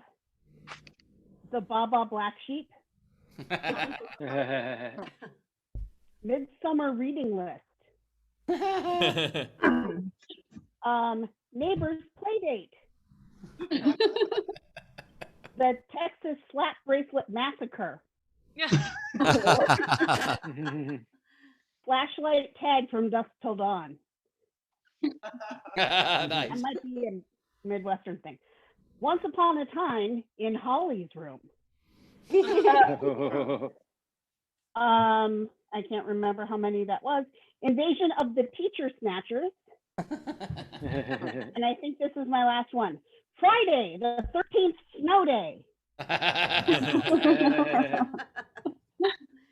the Baba Black Sheep, Midsummer Reading List, Neighbors Playdate, the Texas Slap Bracelet Massacre, Flashlight Tag from Dusk Till Dawn. Nice. That might be a Midwestern thing. Once Upon a Time in Holly's Room. I can't remember how many that was. Invasion of the Teacher Snatchers. And I think this is my last one. Friday, the 13th Snow Day.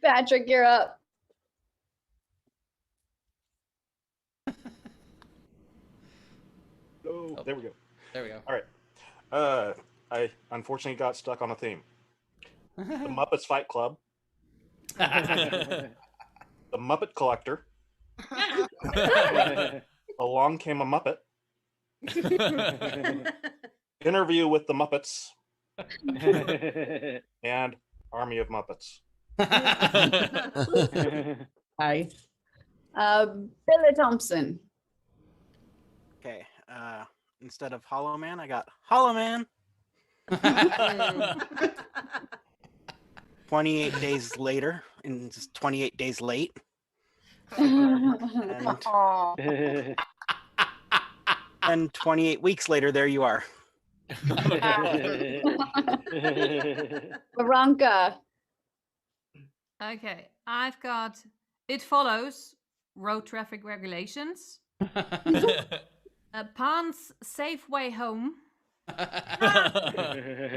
Patrick, you're up. Oh, there we go. There we go. All right. I unfortunately got stuck on a theme. The Muppets Fight Club. The Muppet Collector. Along Came a Muppet. Interview with the Muppets. And Army of Muppets. Hi. Billy Thompson. Okay. Instead of Hollow Man, I got Hollow Man. 28 days later, and just 28 days late. And 28 weeks later, there you are. Veronica. Okay, I've got It Follows, Road Traffic Regulations, Pan's Safe Way Home,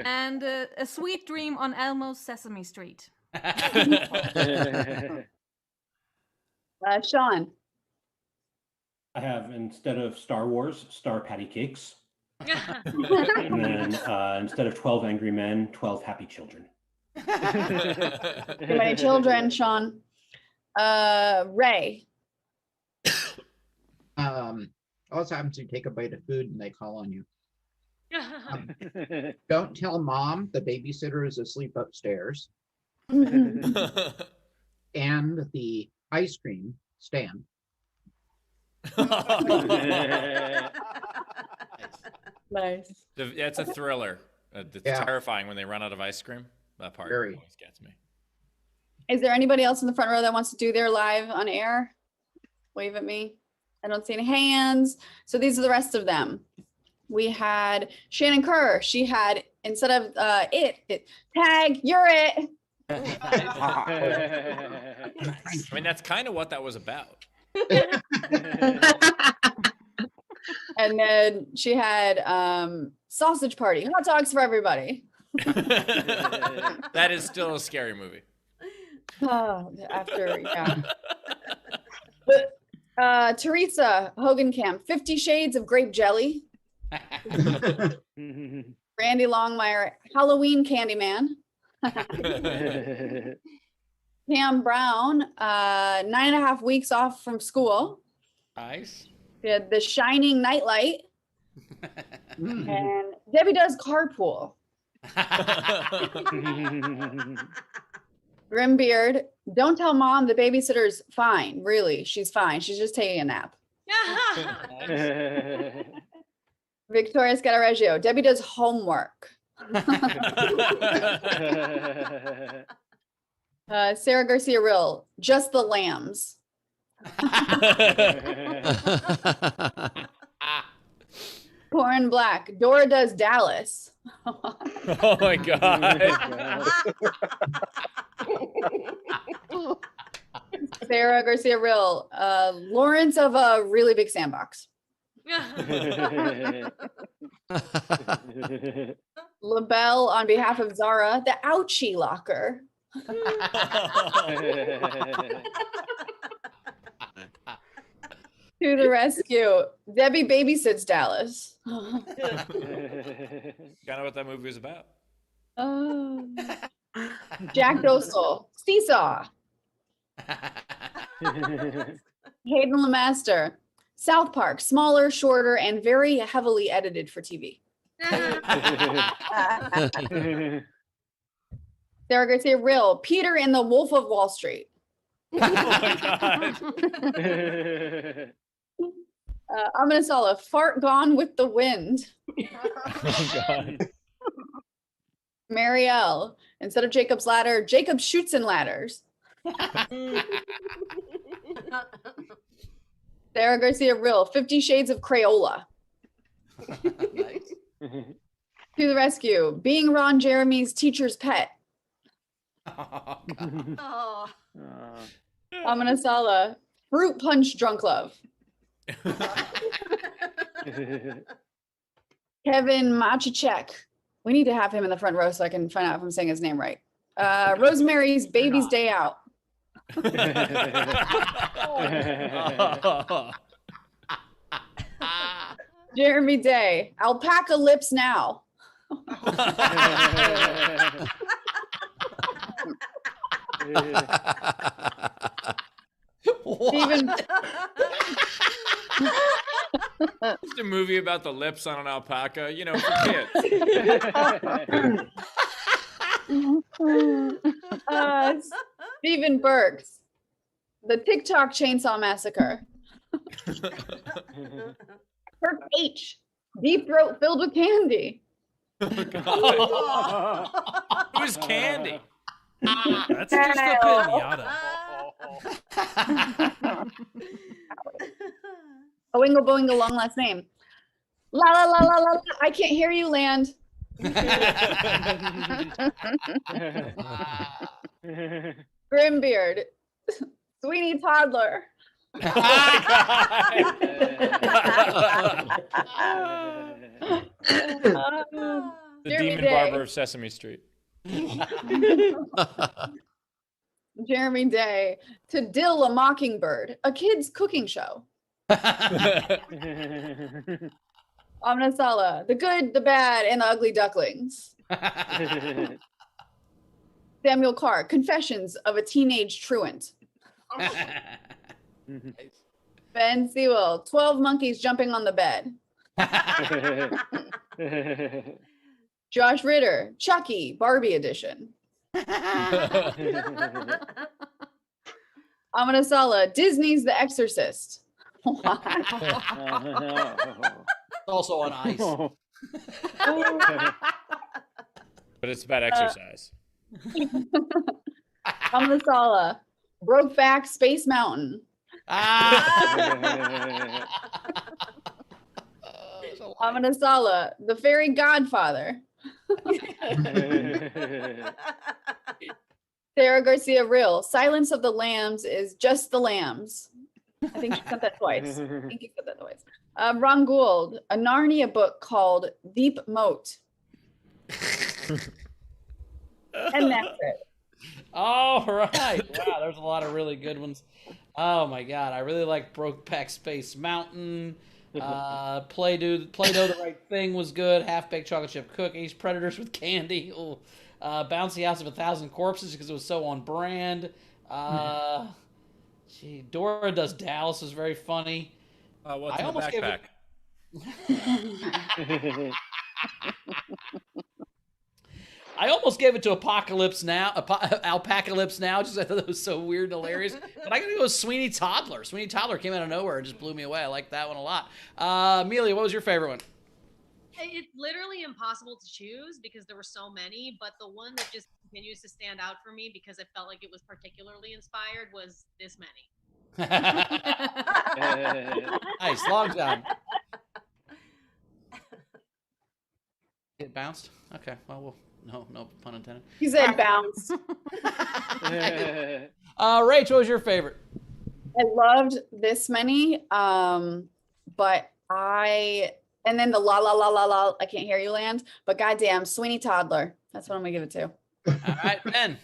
and A Sweet Dream on Elmo's Sesame Street. Sean. I have, instead of Star Wars, Star Patty Cakes. And then instead of 12 Angry Men, 12 Happy Children. Too many children, Sean. Ray. Also happens to take a bite of food and they call on you. Don't tell mom the babysitter is asleep upstairs. And the ice cream stand. Nice. It's a thriller. It's Yeah. terrifying when they run out of ice cream. That part Very. always gets me. Is there anybody else in the front row that wants to do their live on air? Wave at me. I don't see any hands. So these are the rest of them. We had Shannon Kerr. She had, instead of tag, you're it. I mean, that's kind of what that was about. And then she had sausage party, hot dogs for everybody. That is still a scary movie. After, yeah. But Teresa Hogenkamp, 50 Shades of Grape Jelly. Randy Longmire, Halloween Candyman. Pam Brown, 9.5 weeks off from school. Nice. We had The Shining Nightlight. And Debbie Does Carpool. Grimbeard, don't tell mom the babysitter's fine. Really, she's fine. She's just taking a nap. Victoria Scalaregio, Debbie Does Homework. Sarah Garcia Rill, Just the Lambs. Corin Black, Dora Does Dallas. Oh my God. Sarah Garcia Rill, Lawrence of a Really Big Sandbox. LaBelle on behalf of Zara, the Ouchie Locker. To the rescue, Debbie babysits Dallas. Kind of what that movie was about. Jack Dostal, Seesaw. Hayden Lemaster, South Park, smaller, shorter, and very heavily edited for TV. Sarah Garcia Rill, Peter in the Wolf of Wall Street. Amenasala, Fart Gone with the Wind. Oh God. Marielle, instead of Jacob's Ladder, Jacob Shoots and Ladders. Sarah Garcia Rill, 50 Shades of Crayola. Nice. To the rescue, being Ron Jeremy's teacher's pet. Oh. Amenasala, Fruit Punch Drunk Love. Kevin Machacek. We need to have him in the front row so I can find out if I'm saying his name right. Rosemary's Baby's Day Out. Jeremy Day, Alpaca Lips Now. Stephen. Just a movie about the lips on an alpaca, you know, for kids. Stephen Burks, The TikTok Chainsaw Massacre. Kirk H, Deep Throat Filled with Candy. Who's Candy? That's just a pinata. Oingo Boingo, long last name. La la la la la la. I can't hear you, Land. Grimbeard, Sweeney Toddler. The Demon Barber of Sesame Street. Jeremy Day, To Dill a Mockingbird, a kid's cooking show. Amnasala, The Good, the Bad, and the Ugly Ducklings. Samuel Carr, Confessions of a Teenage Truant. Ben Sewell, 12 Monkeys Jumping on the Bed. Josh Ritter, Chucky, Barbie Edition. Amanasala, Disney's The Exorcist. Also on ice. But it's about exercise. Masala. Brokeback Space Mountain. Masala. The Fairy Godfather. Sarah Garcia Rill. Silence of the Lambs is just the lambs. I think she said that twice. I think you said that twice. Ron Gould, a Narnia book called Deep Moat. And that's it. All right. Wow, there's a lot of really good ones. Oh my God, I really like Brokeback Space Mountain. Play-Doh, The Right Thing was good. Half-Baked Chocolate Chip Cookies. Predators with Candy. Ooh. Bouncy House of 1,000 Corpses because it was so on brand. Dora Does Dallas is very funny. What's in the backpack? I almost gave it to Apocalypse Now, Alpacalypse Now, just I thought that was so weird and hilarious. But I gotta go with Sweeney Toddler. Sweeney Toddler came out of nowhere and just blew me away. I like that one a lot. Amelia, what was your favorite one? It's literally impossible to choose because there were so many, but the one that just continues to stand out for me because I felt like it was particularly inspired was This Many. Nice, long time. It bounced? Okay, well, no pun intended. You said bounce. Rach, what was your favorite? I loved This Many, but and then the la la la la la, I can't hear you land, but goddamn, Sweeney Toddler. That's what I'm gonna give it to. All right, Ben.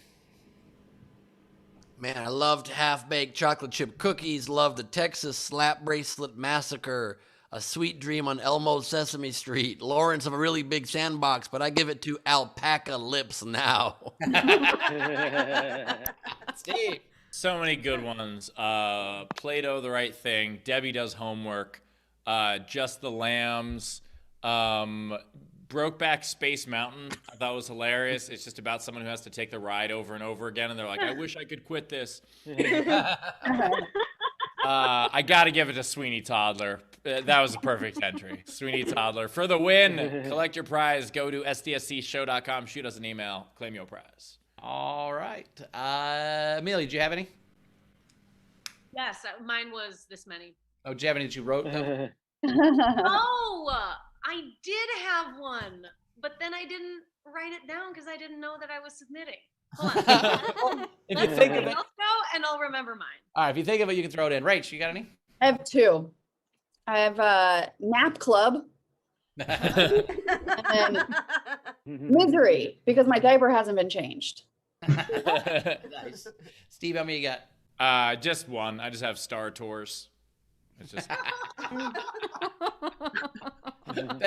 Man, I loved Half-Baked Chocolate Chip Cookies, loved the Texas Slap Bracelet Massacre, A Sweet Dream on Elmo Sesame Street, Lawrence of a Really Big Sandbox, but I give it to Alpaca Lips Now. Steve. So many good ones. Play-Doh, The Right Thing, Debbie Does Homework, Just the Lambs, Brokeback Space Mountain, I thought was hilarious. It's just about someone who has to take the ride over and over again, and they're like, I wish I could quit this. I got to give it to Sweeney Toddler. That was a perfect entry. Sweeney Toddler. For the win, collect your prize. Go to sdscshow.com, shoot us an email, claim your prize. All right. Amelia, did you have any? Yes, mine was This Many. Oh, do you have any that you wrote? Oh, I did have one, but then I didn't write it down because I didn't know that I was submitting. Hold on. If Let you think of somebody it. else go, and I'll remember mine. All right, if you think of it, you can throw it in. Rach, you got any? I have two. I have Nap Club and Misery because my diaper hasn't been changed. Nice. Steve, how many you got? Just one. I just have Star Tours. It's just Ben,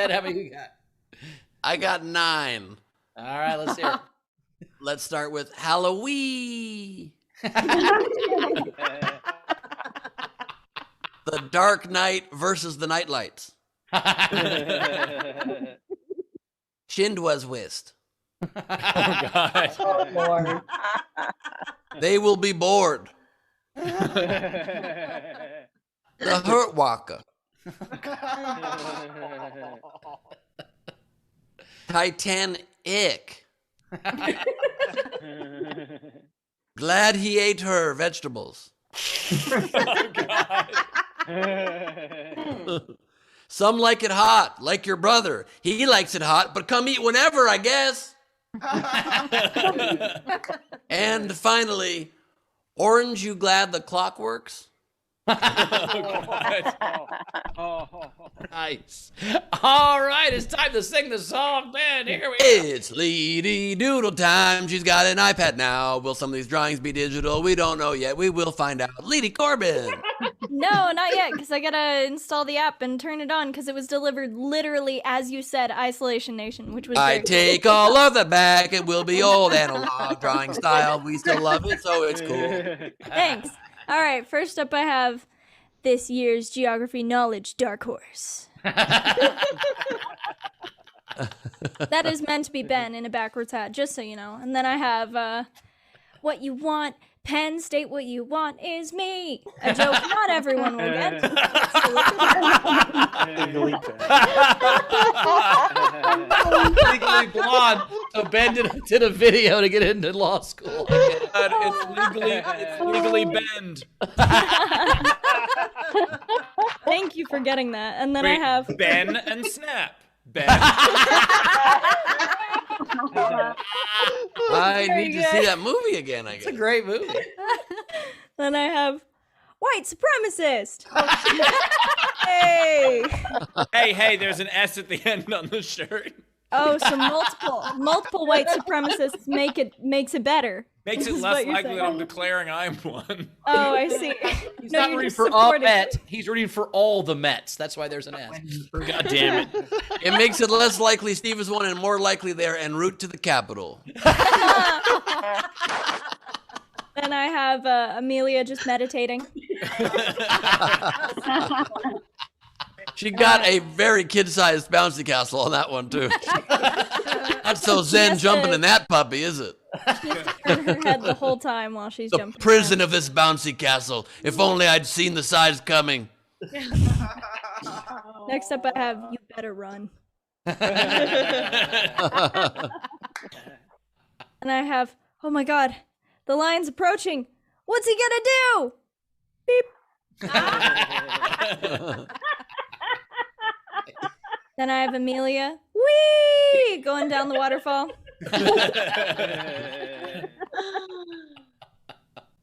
how many you got? I got 9. All right, let's hear it. Let's start with Halloween. The Dark Knight versus the Nightlights. Schindler's List. Oh, God. Oh, Lord. They will be bored. The Hurt Walker. Titanic. Glad he ate her vegetables. Oh, God. Some like it hot, like your brother. He likes it hot, but come eat whenever, I guess. And finally, Orange, you glad the clock works? Nice. All right, it's time to sing the song, Ben. Here we go. It's Leedy Doodle time. She's got an iPad now. Will some of these drawings be digital? We don't know yet. We will find out. Leedy Corbin. No, not yet, because I gotta install the app and turn it on, because it was delivered literally, as you said, Isolation Nation, which was I very take cool. all of that back. It will be old analog drawing style. We still love it, so it's cool. Thanks. All right, first up I have this year's Geography Knowledge Dark Horse. That is meant to be Ben in a backwards hat, just so you know. And then I have What You Want, Penn State, What You Want Is Me. A joke not everyone will get. Legally Blonde. So Ben did a video to get into law school. It's legally bend. Thank you for getting that. And then I have Ben and Snap. Ben. I Very need to good. see that movie again, I guess. It's a great movie. Then I have white supremacist. Hey. Hey, there's an S at the end on the shirt. Oh, so multiple white supremacists makes it better. Makes it Is less what you're likely that saying. I'm declaring I'm one. Oh, I see. He's No, not you're rooting just for a supporting Met. it. He's rooting for all the Mets. That's why there's an S. God damn it. It makes it less likely Steve is one and more likely they're en route to the Capitol. Then I have Emilia just meditating. She got a very kid-sized bouncy castle on that one, too. Not so zen has jumping to- in that puppy, is it? Turn her head the whole time while she's The jumping. prison of this bouncy castle. If only I'd seen the size coming. Next up, I have You Better Run. And I have, oh my god, the lion's approaching. What's he gonna do? Beep. Then I have Emilia, whee, going down the waterfall.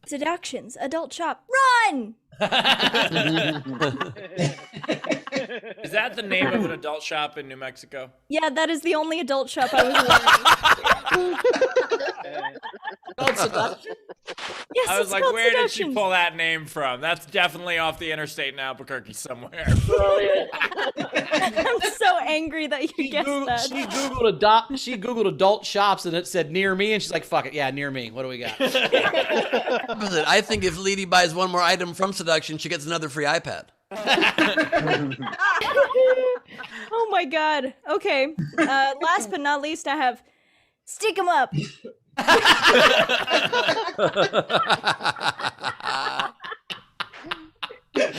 Seductions, adult shop, run! Is that the name of an adult shop in New Mexico? Yeah, that is the only adult shop I was aware of. Called Seduction? Yes, I was it's like, called where did Seduction. she pull that name from? That's definitely off the interstate in Albuquerque somewhere. I'm so angry that you guessed that. She Googled adult shops and it said near me, and she's like, fuck it, yeah, near me. What do we got? I think if Leedy buys one more item from Seduction, she gets another free iPad. Oh my god. Okay. Last but not least, I have Stick 'em Up.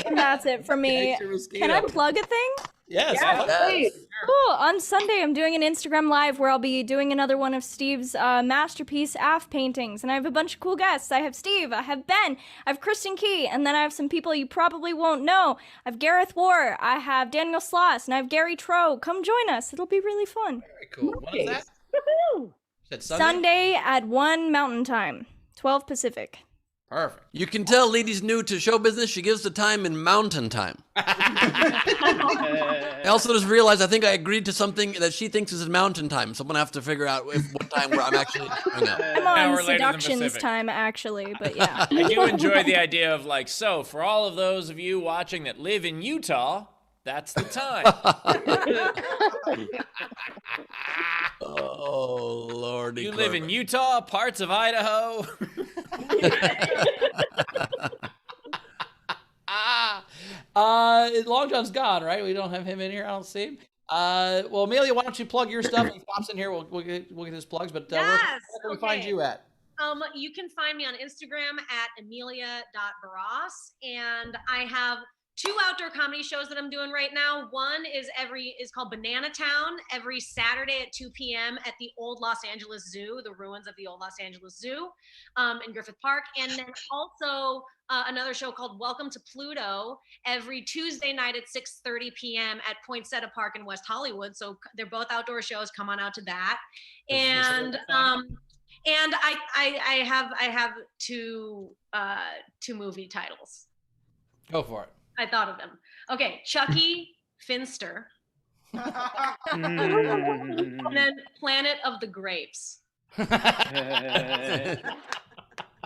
And that's it for me. Can I plug a thing? Yes. Please. Cool. On Sunday, I'm doing an Instagram live where I'll be doing another one of Steve's masterpiece AF paintings, and I have a bunch of cool guests. I have Steve, I have Ben, I have Kristen Key, and then I have some people you probably won't know. I have Gareth War, I have Daniel Sloss, and I have Gary Tro. Come join us. It'll be really fun. Very cool. When is that? Said Sunday at 1 Mountain Time, 12 Pacific. Perfect. You can tell Leedy's new to show business. She gives the time in mountain time. I also just realized I think I agreed to something that she thinks is in mountain time. So I'm going to have to figure out what time where I'm actually showing up. I'm on Seductions time, actually, but yeah. I do enjoy the idea of like, so for all of those of you watching that live in Utah, that's the time. Oh, Lordy. You live in Utah, parts of Idaho. Long John's gone, right? We don't have him in here. I don't see him. Well, Amelia, why don't you plug your stuff? When he pops in here, we'll get his plugs. But where can we find you at? You can find me on Instagram at emilia.barrosse, and I have 2 outdoor comedy shows that I'm doing right now. One is called Banana Town every Saturday at 2 p.m. at the old Los Angeles Zoo, the ruins of the old Los Angeles Zoo in Griffith Park. And then also another show called Welcome to Pluto every Tuesday night at 6:30 p.m. at Poinsettia Park in West Hollywood. So they're both outdoor shows. Come on out to that. And I have two movie titles. Go for it. I thought of them. Okay, Chucky Finster. And then Planet of the Grapes.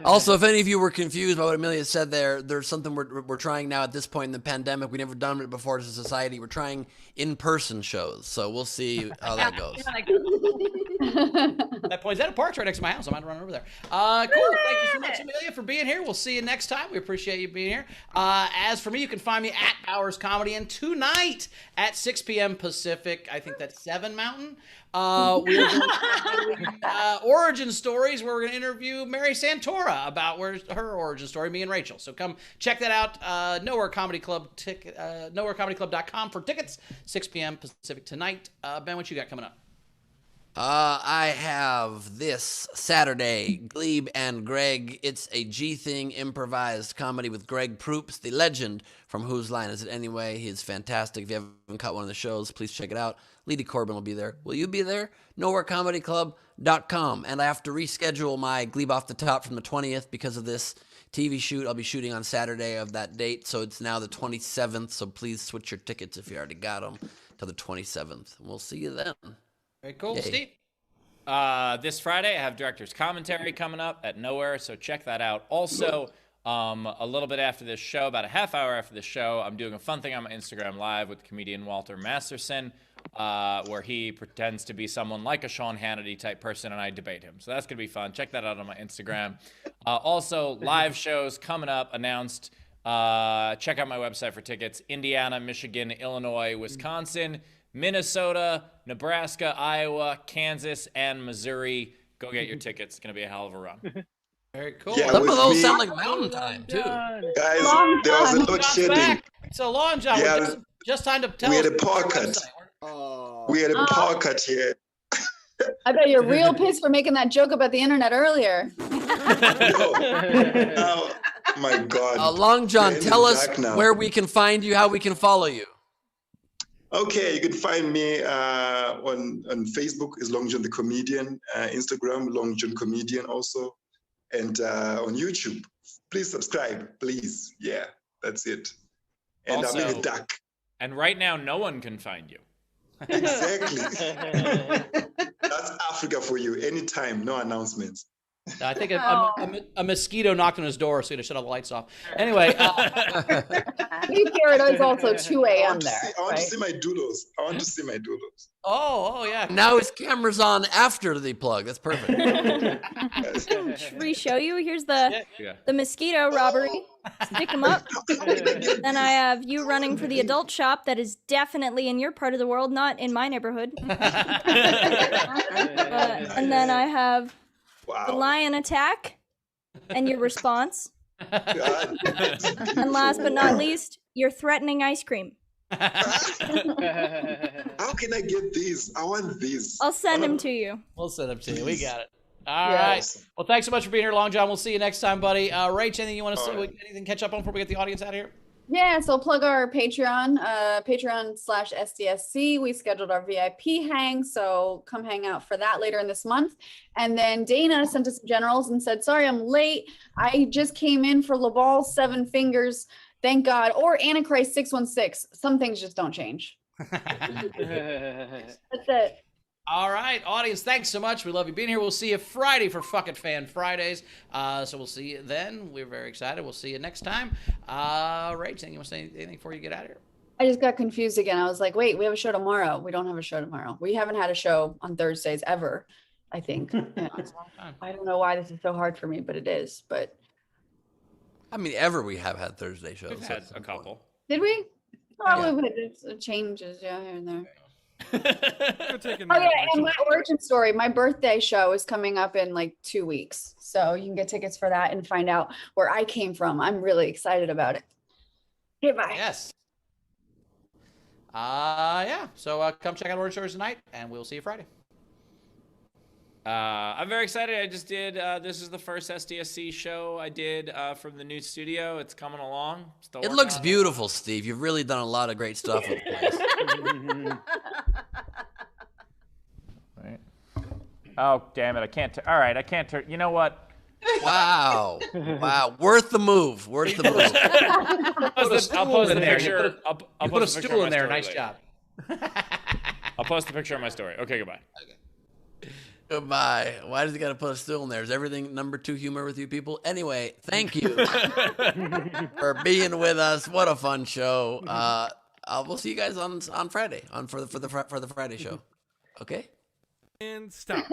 Also, if any of you were confused by what Amelia said there's something we're trying now at this point in the pandemic. We've never done it before as a society. We're trying in-person shows, so we'll see how that goes. That Poinsettia Park's right next to my house. I might run over there. Cool. Thank you so much, Amelia, for being here. We'll see you next time. We appreciate you being here. As for me, you can find me at Bowers Comedy, and tonight at 6 p.m. Pacific, I think that's 7 Mountain, we're doing origin stories where we're going to interview Mary Santora about her origin story, me and Rachel. So come check that out. Nowhere Comedy Club nowherecomedyclub.com for tickets. 6 p.m. Pacific tonight. Ben, what you got coming up? I have this Saturday, Gleib and Greg. It's a G Thing improvised comedy with Greg Proops, the legend from Whose Line Is It Anyway? He's fantastic. If you haven't caught one of the shows, please check it out. Lady Corbin will be there. Will you be there? NowhereComedyClub.com. And I have to reschedule my Gleib Off the Top from the 20th because of this TV shoot. I'll be shooting on Saturday of that date, so it's now the 27th. So please switch your tickets if you already got them to the 27th. We'll see you then. Very cool, Yay. Steve. This Friday, I have director's commentary coming up at Nowhere, so check that out. Also, a little bit after this show, about a half hour after this show, I'm doing a fun thing on my Instagram Live with comedian Walter Masterson, where he pretends to be someone like a Sean Hannity type person, and I debate him. So that's going to be fun. Check that out on my Instagram. Also, live shows coming up, announced. Check out my website for tickets. Indiana, Michigan, Illinois, Wisconsin, Minnesota, Nebraska, Iowa, Kansas, and Missouri. Go get your tickets. It's going to be a hell of a run. Very cool. Yeah, some of those sound like Mountain Time, too. Guys, there was a load shedding. So Long John, Yeah, we're just time to tell we us had a power cut. We had a power cut here. I bet you're real pissed for making that joke about the internet earlier. Oh my God. Long John, We're in tell the us dark now. where we can find you, how we can follow you. Okay, you can find me on Facebook is Long John the Comedian, Instagram Long John Comedian also, and on YouTube. Please subscribe, please. Yeah, that's it. And I'm in Also- the dark. And right now, no one can find you. Exactly. That's Africa for you. Anytime, no announcements. I think a mosquito knocked on his door, so he had to shut all the lights off. Anyway, It is also 2 a.m. there. I want to right? see my doodles. I want to see my doodles. oh yeah. Now his camera's on after the plug. That's perfect. Should we show you? Here's the Yeah. the mosquito robbery. Stick them up. Then I have you running for the adult shop that is definitely in your part of the world, not in my neighborhood. And then I have the lion attack and your response. And last but not least, your threatening ice cream. How can I get these? I want these. I'll send them to you. We'll send them to you. We got it. All right. Well, thanks so much for being here, Long John. We'll see you next time, buddy. Rach, anything you want to say? Anything catch up on before we get the audience out of here? Yeah, so plug our Patreon, Patreon/SDSC. We scheduled our VIP hang, so come hang out for that later in this month. And then Dana sent us some generals and said, sorry, I'm late. I just came in for Laval's Seven Fingers, thank God, or Antichrist 616. Some things just don't change. That's it. All right, audience, thanks so much. We love you being here. We'll see you Friday for Fucking Fan Fridays. So we'll see you then. We're very excited. We'll see you next time. Rach, you want to say anything before you get out of here? I just got confused again. I was like, wait, we have a show tomorrow. We don't have a show tomorrow. We haven't had a show on Thursdays ever, I think. I don't know why this is so hard for me, but it is. But I mean, ever we have had Thursday shows. We've had a couple. did we? Probably, but it changes, yeah, here and there. Oh yeah, and my origin story, my birthday show is coming up in like 2 weeks. So you can get tickets for that and find out where I came from. I'm really excited about it. Okay, bye. Yes. Yeah. So come check out Origin Stories tonight, and we'll see you Friday. I'm very excited. I just did, this is the first SDSC show I did from the new studio. It's coming along. Still It working looks on beautiful, Steve. You've really done a lot of great stuff with the place. Right. Oh, damn it. I can't. All right. I can't turn. You know what? Wow. Wow. Worth the move. Worth the move. I'll post a picture. I'll put a post picture stool on in my there. story Nice later. job. I'll post a picture on my story. Okay, goodbye. Goodbye. Why does he got to put a stool in there? Is everything number 2 humor with you people? Anyway, thank you for being with us. What a fun show. We'll see you guys on Friday for the Friday show. Okay. And stop.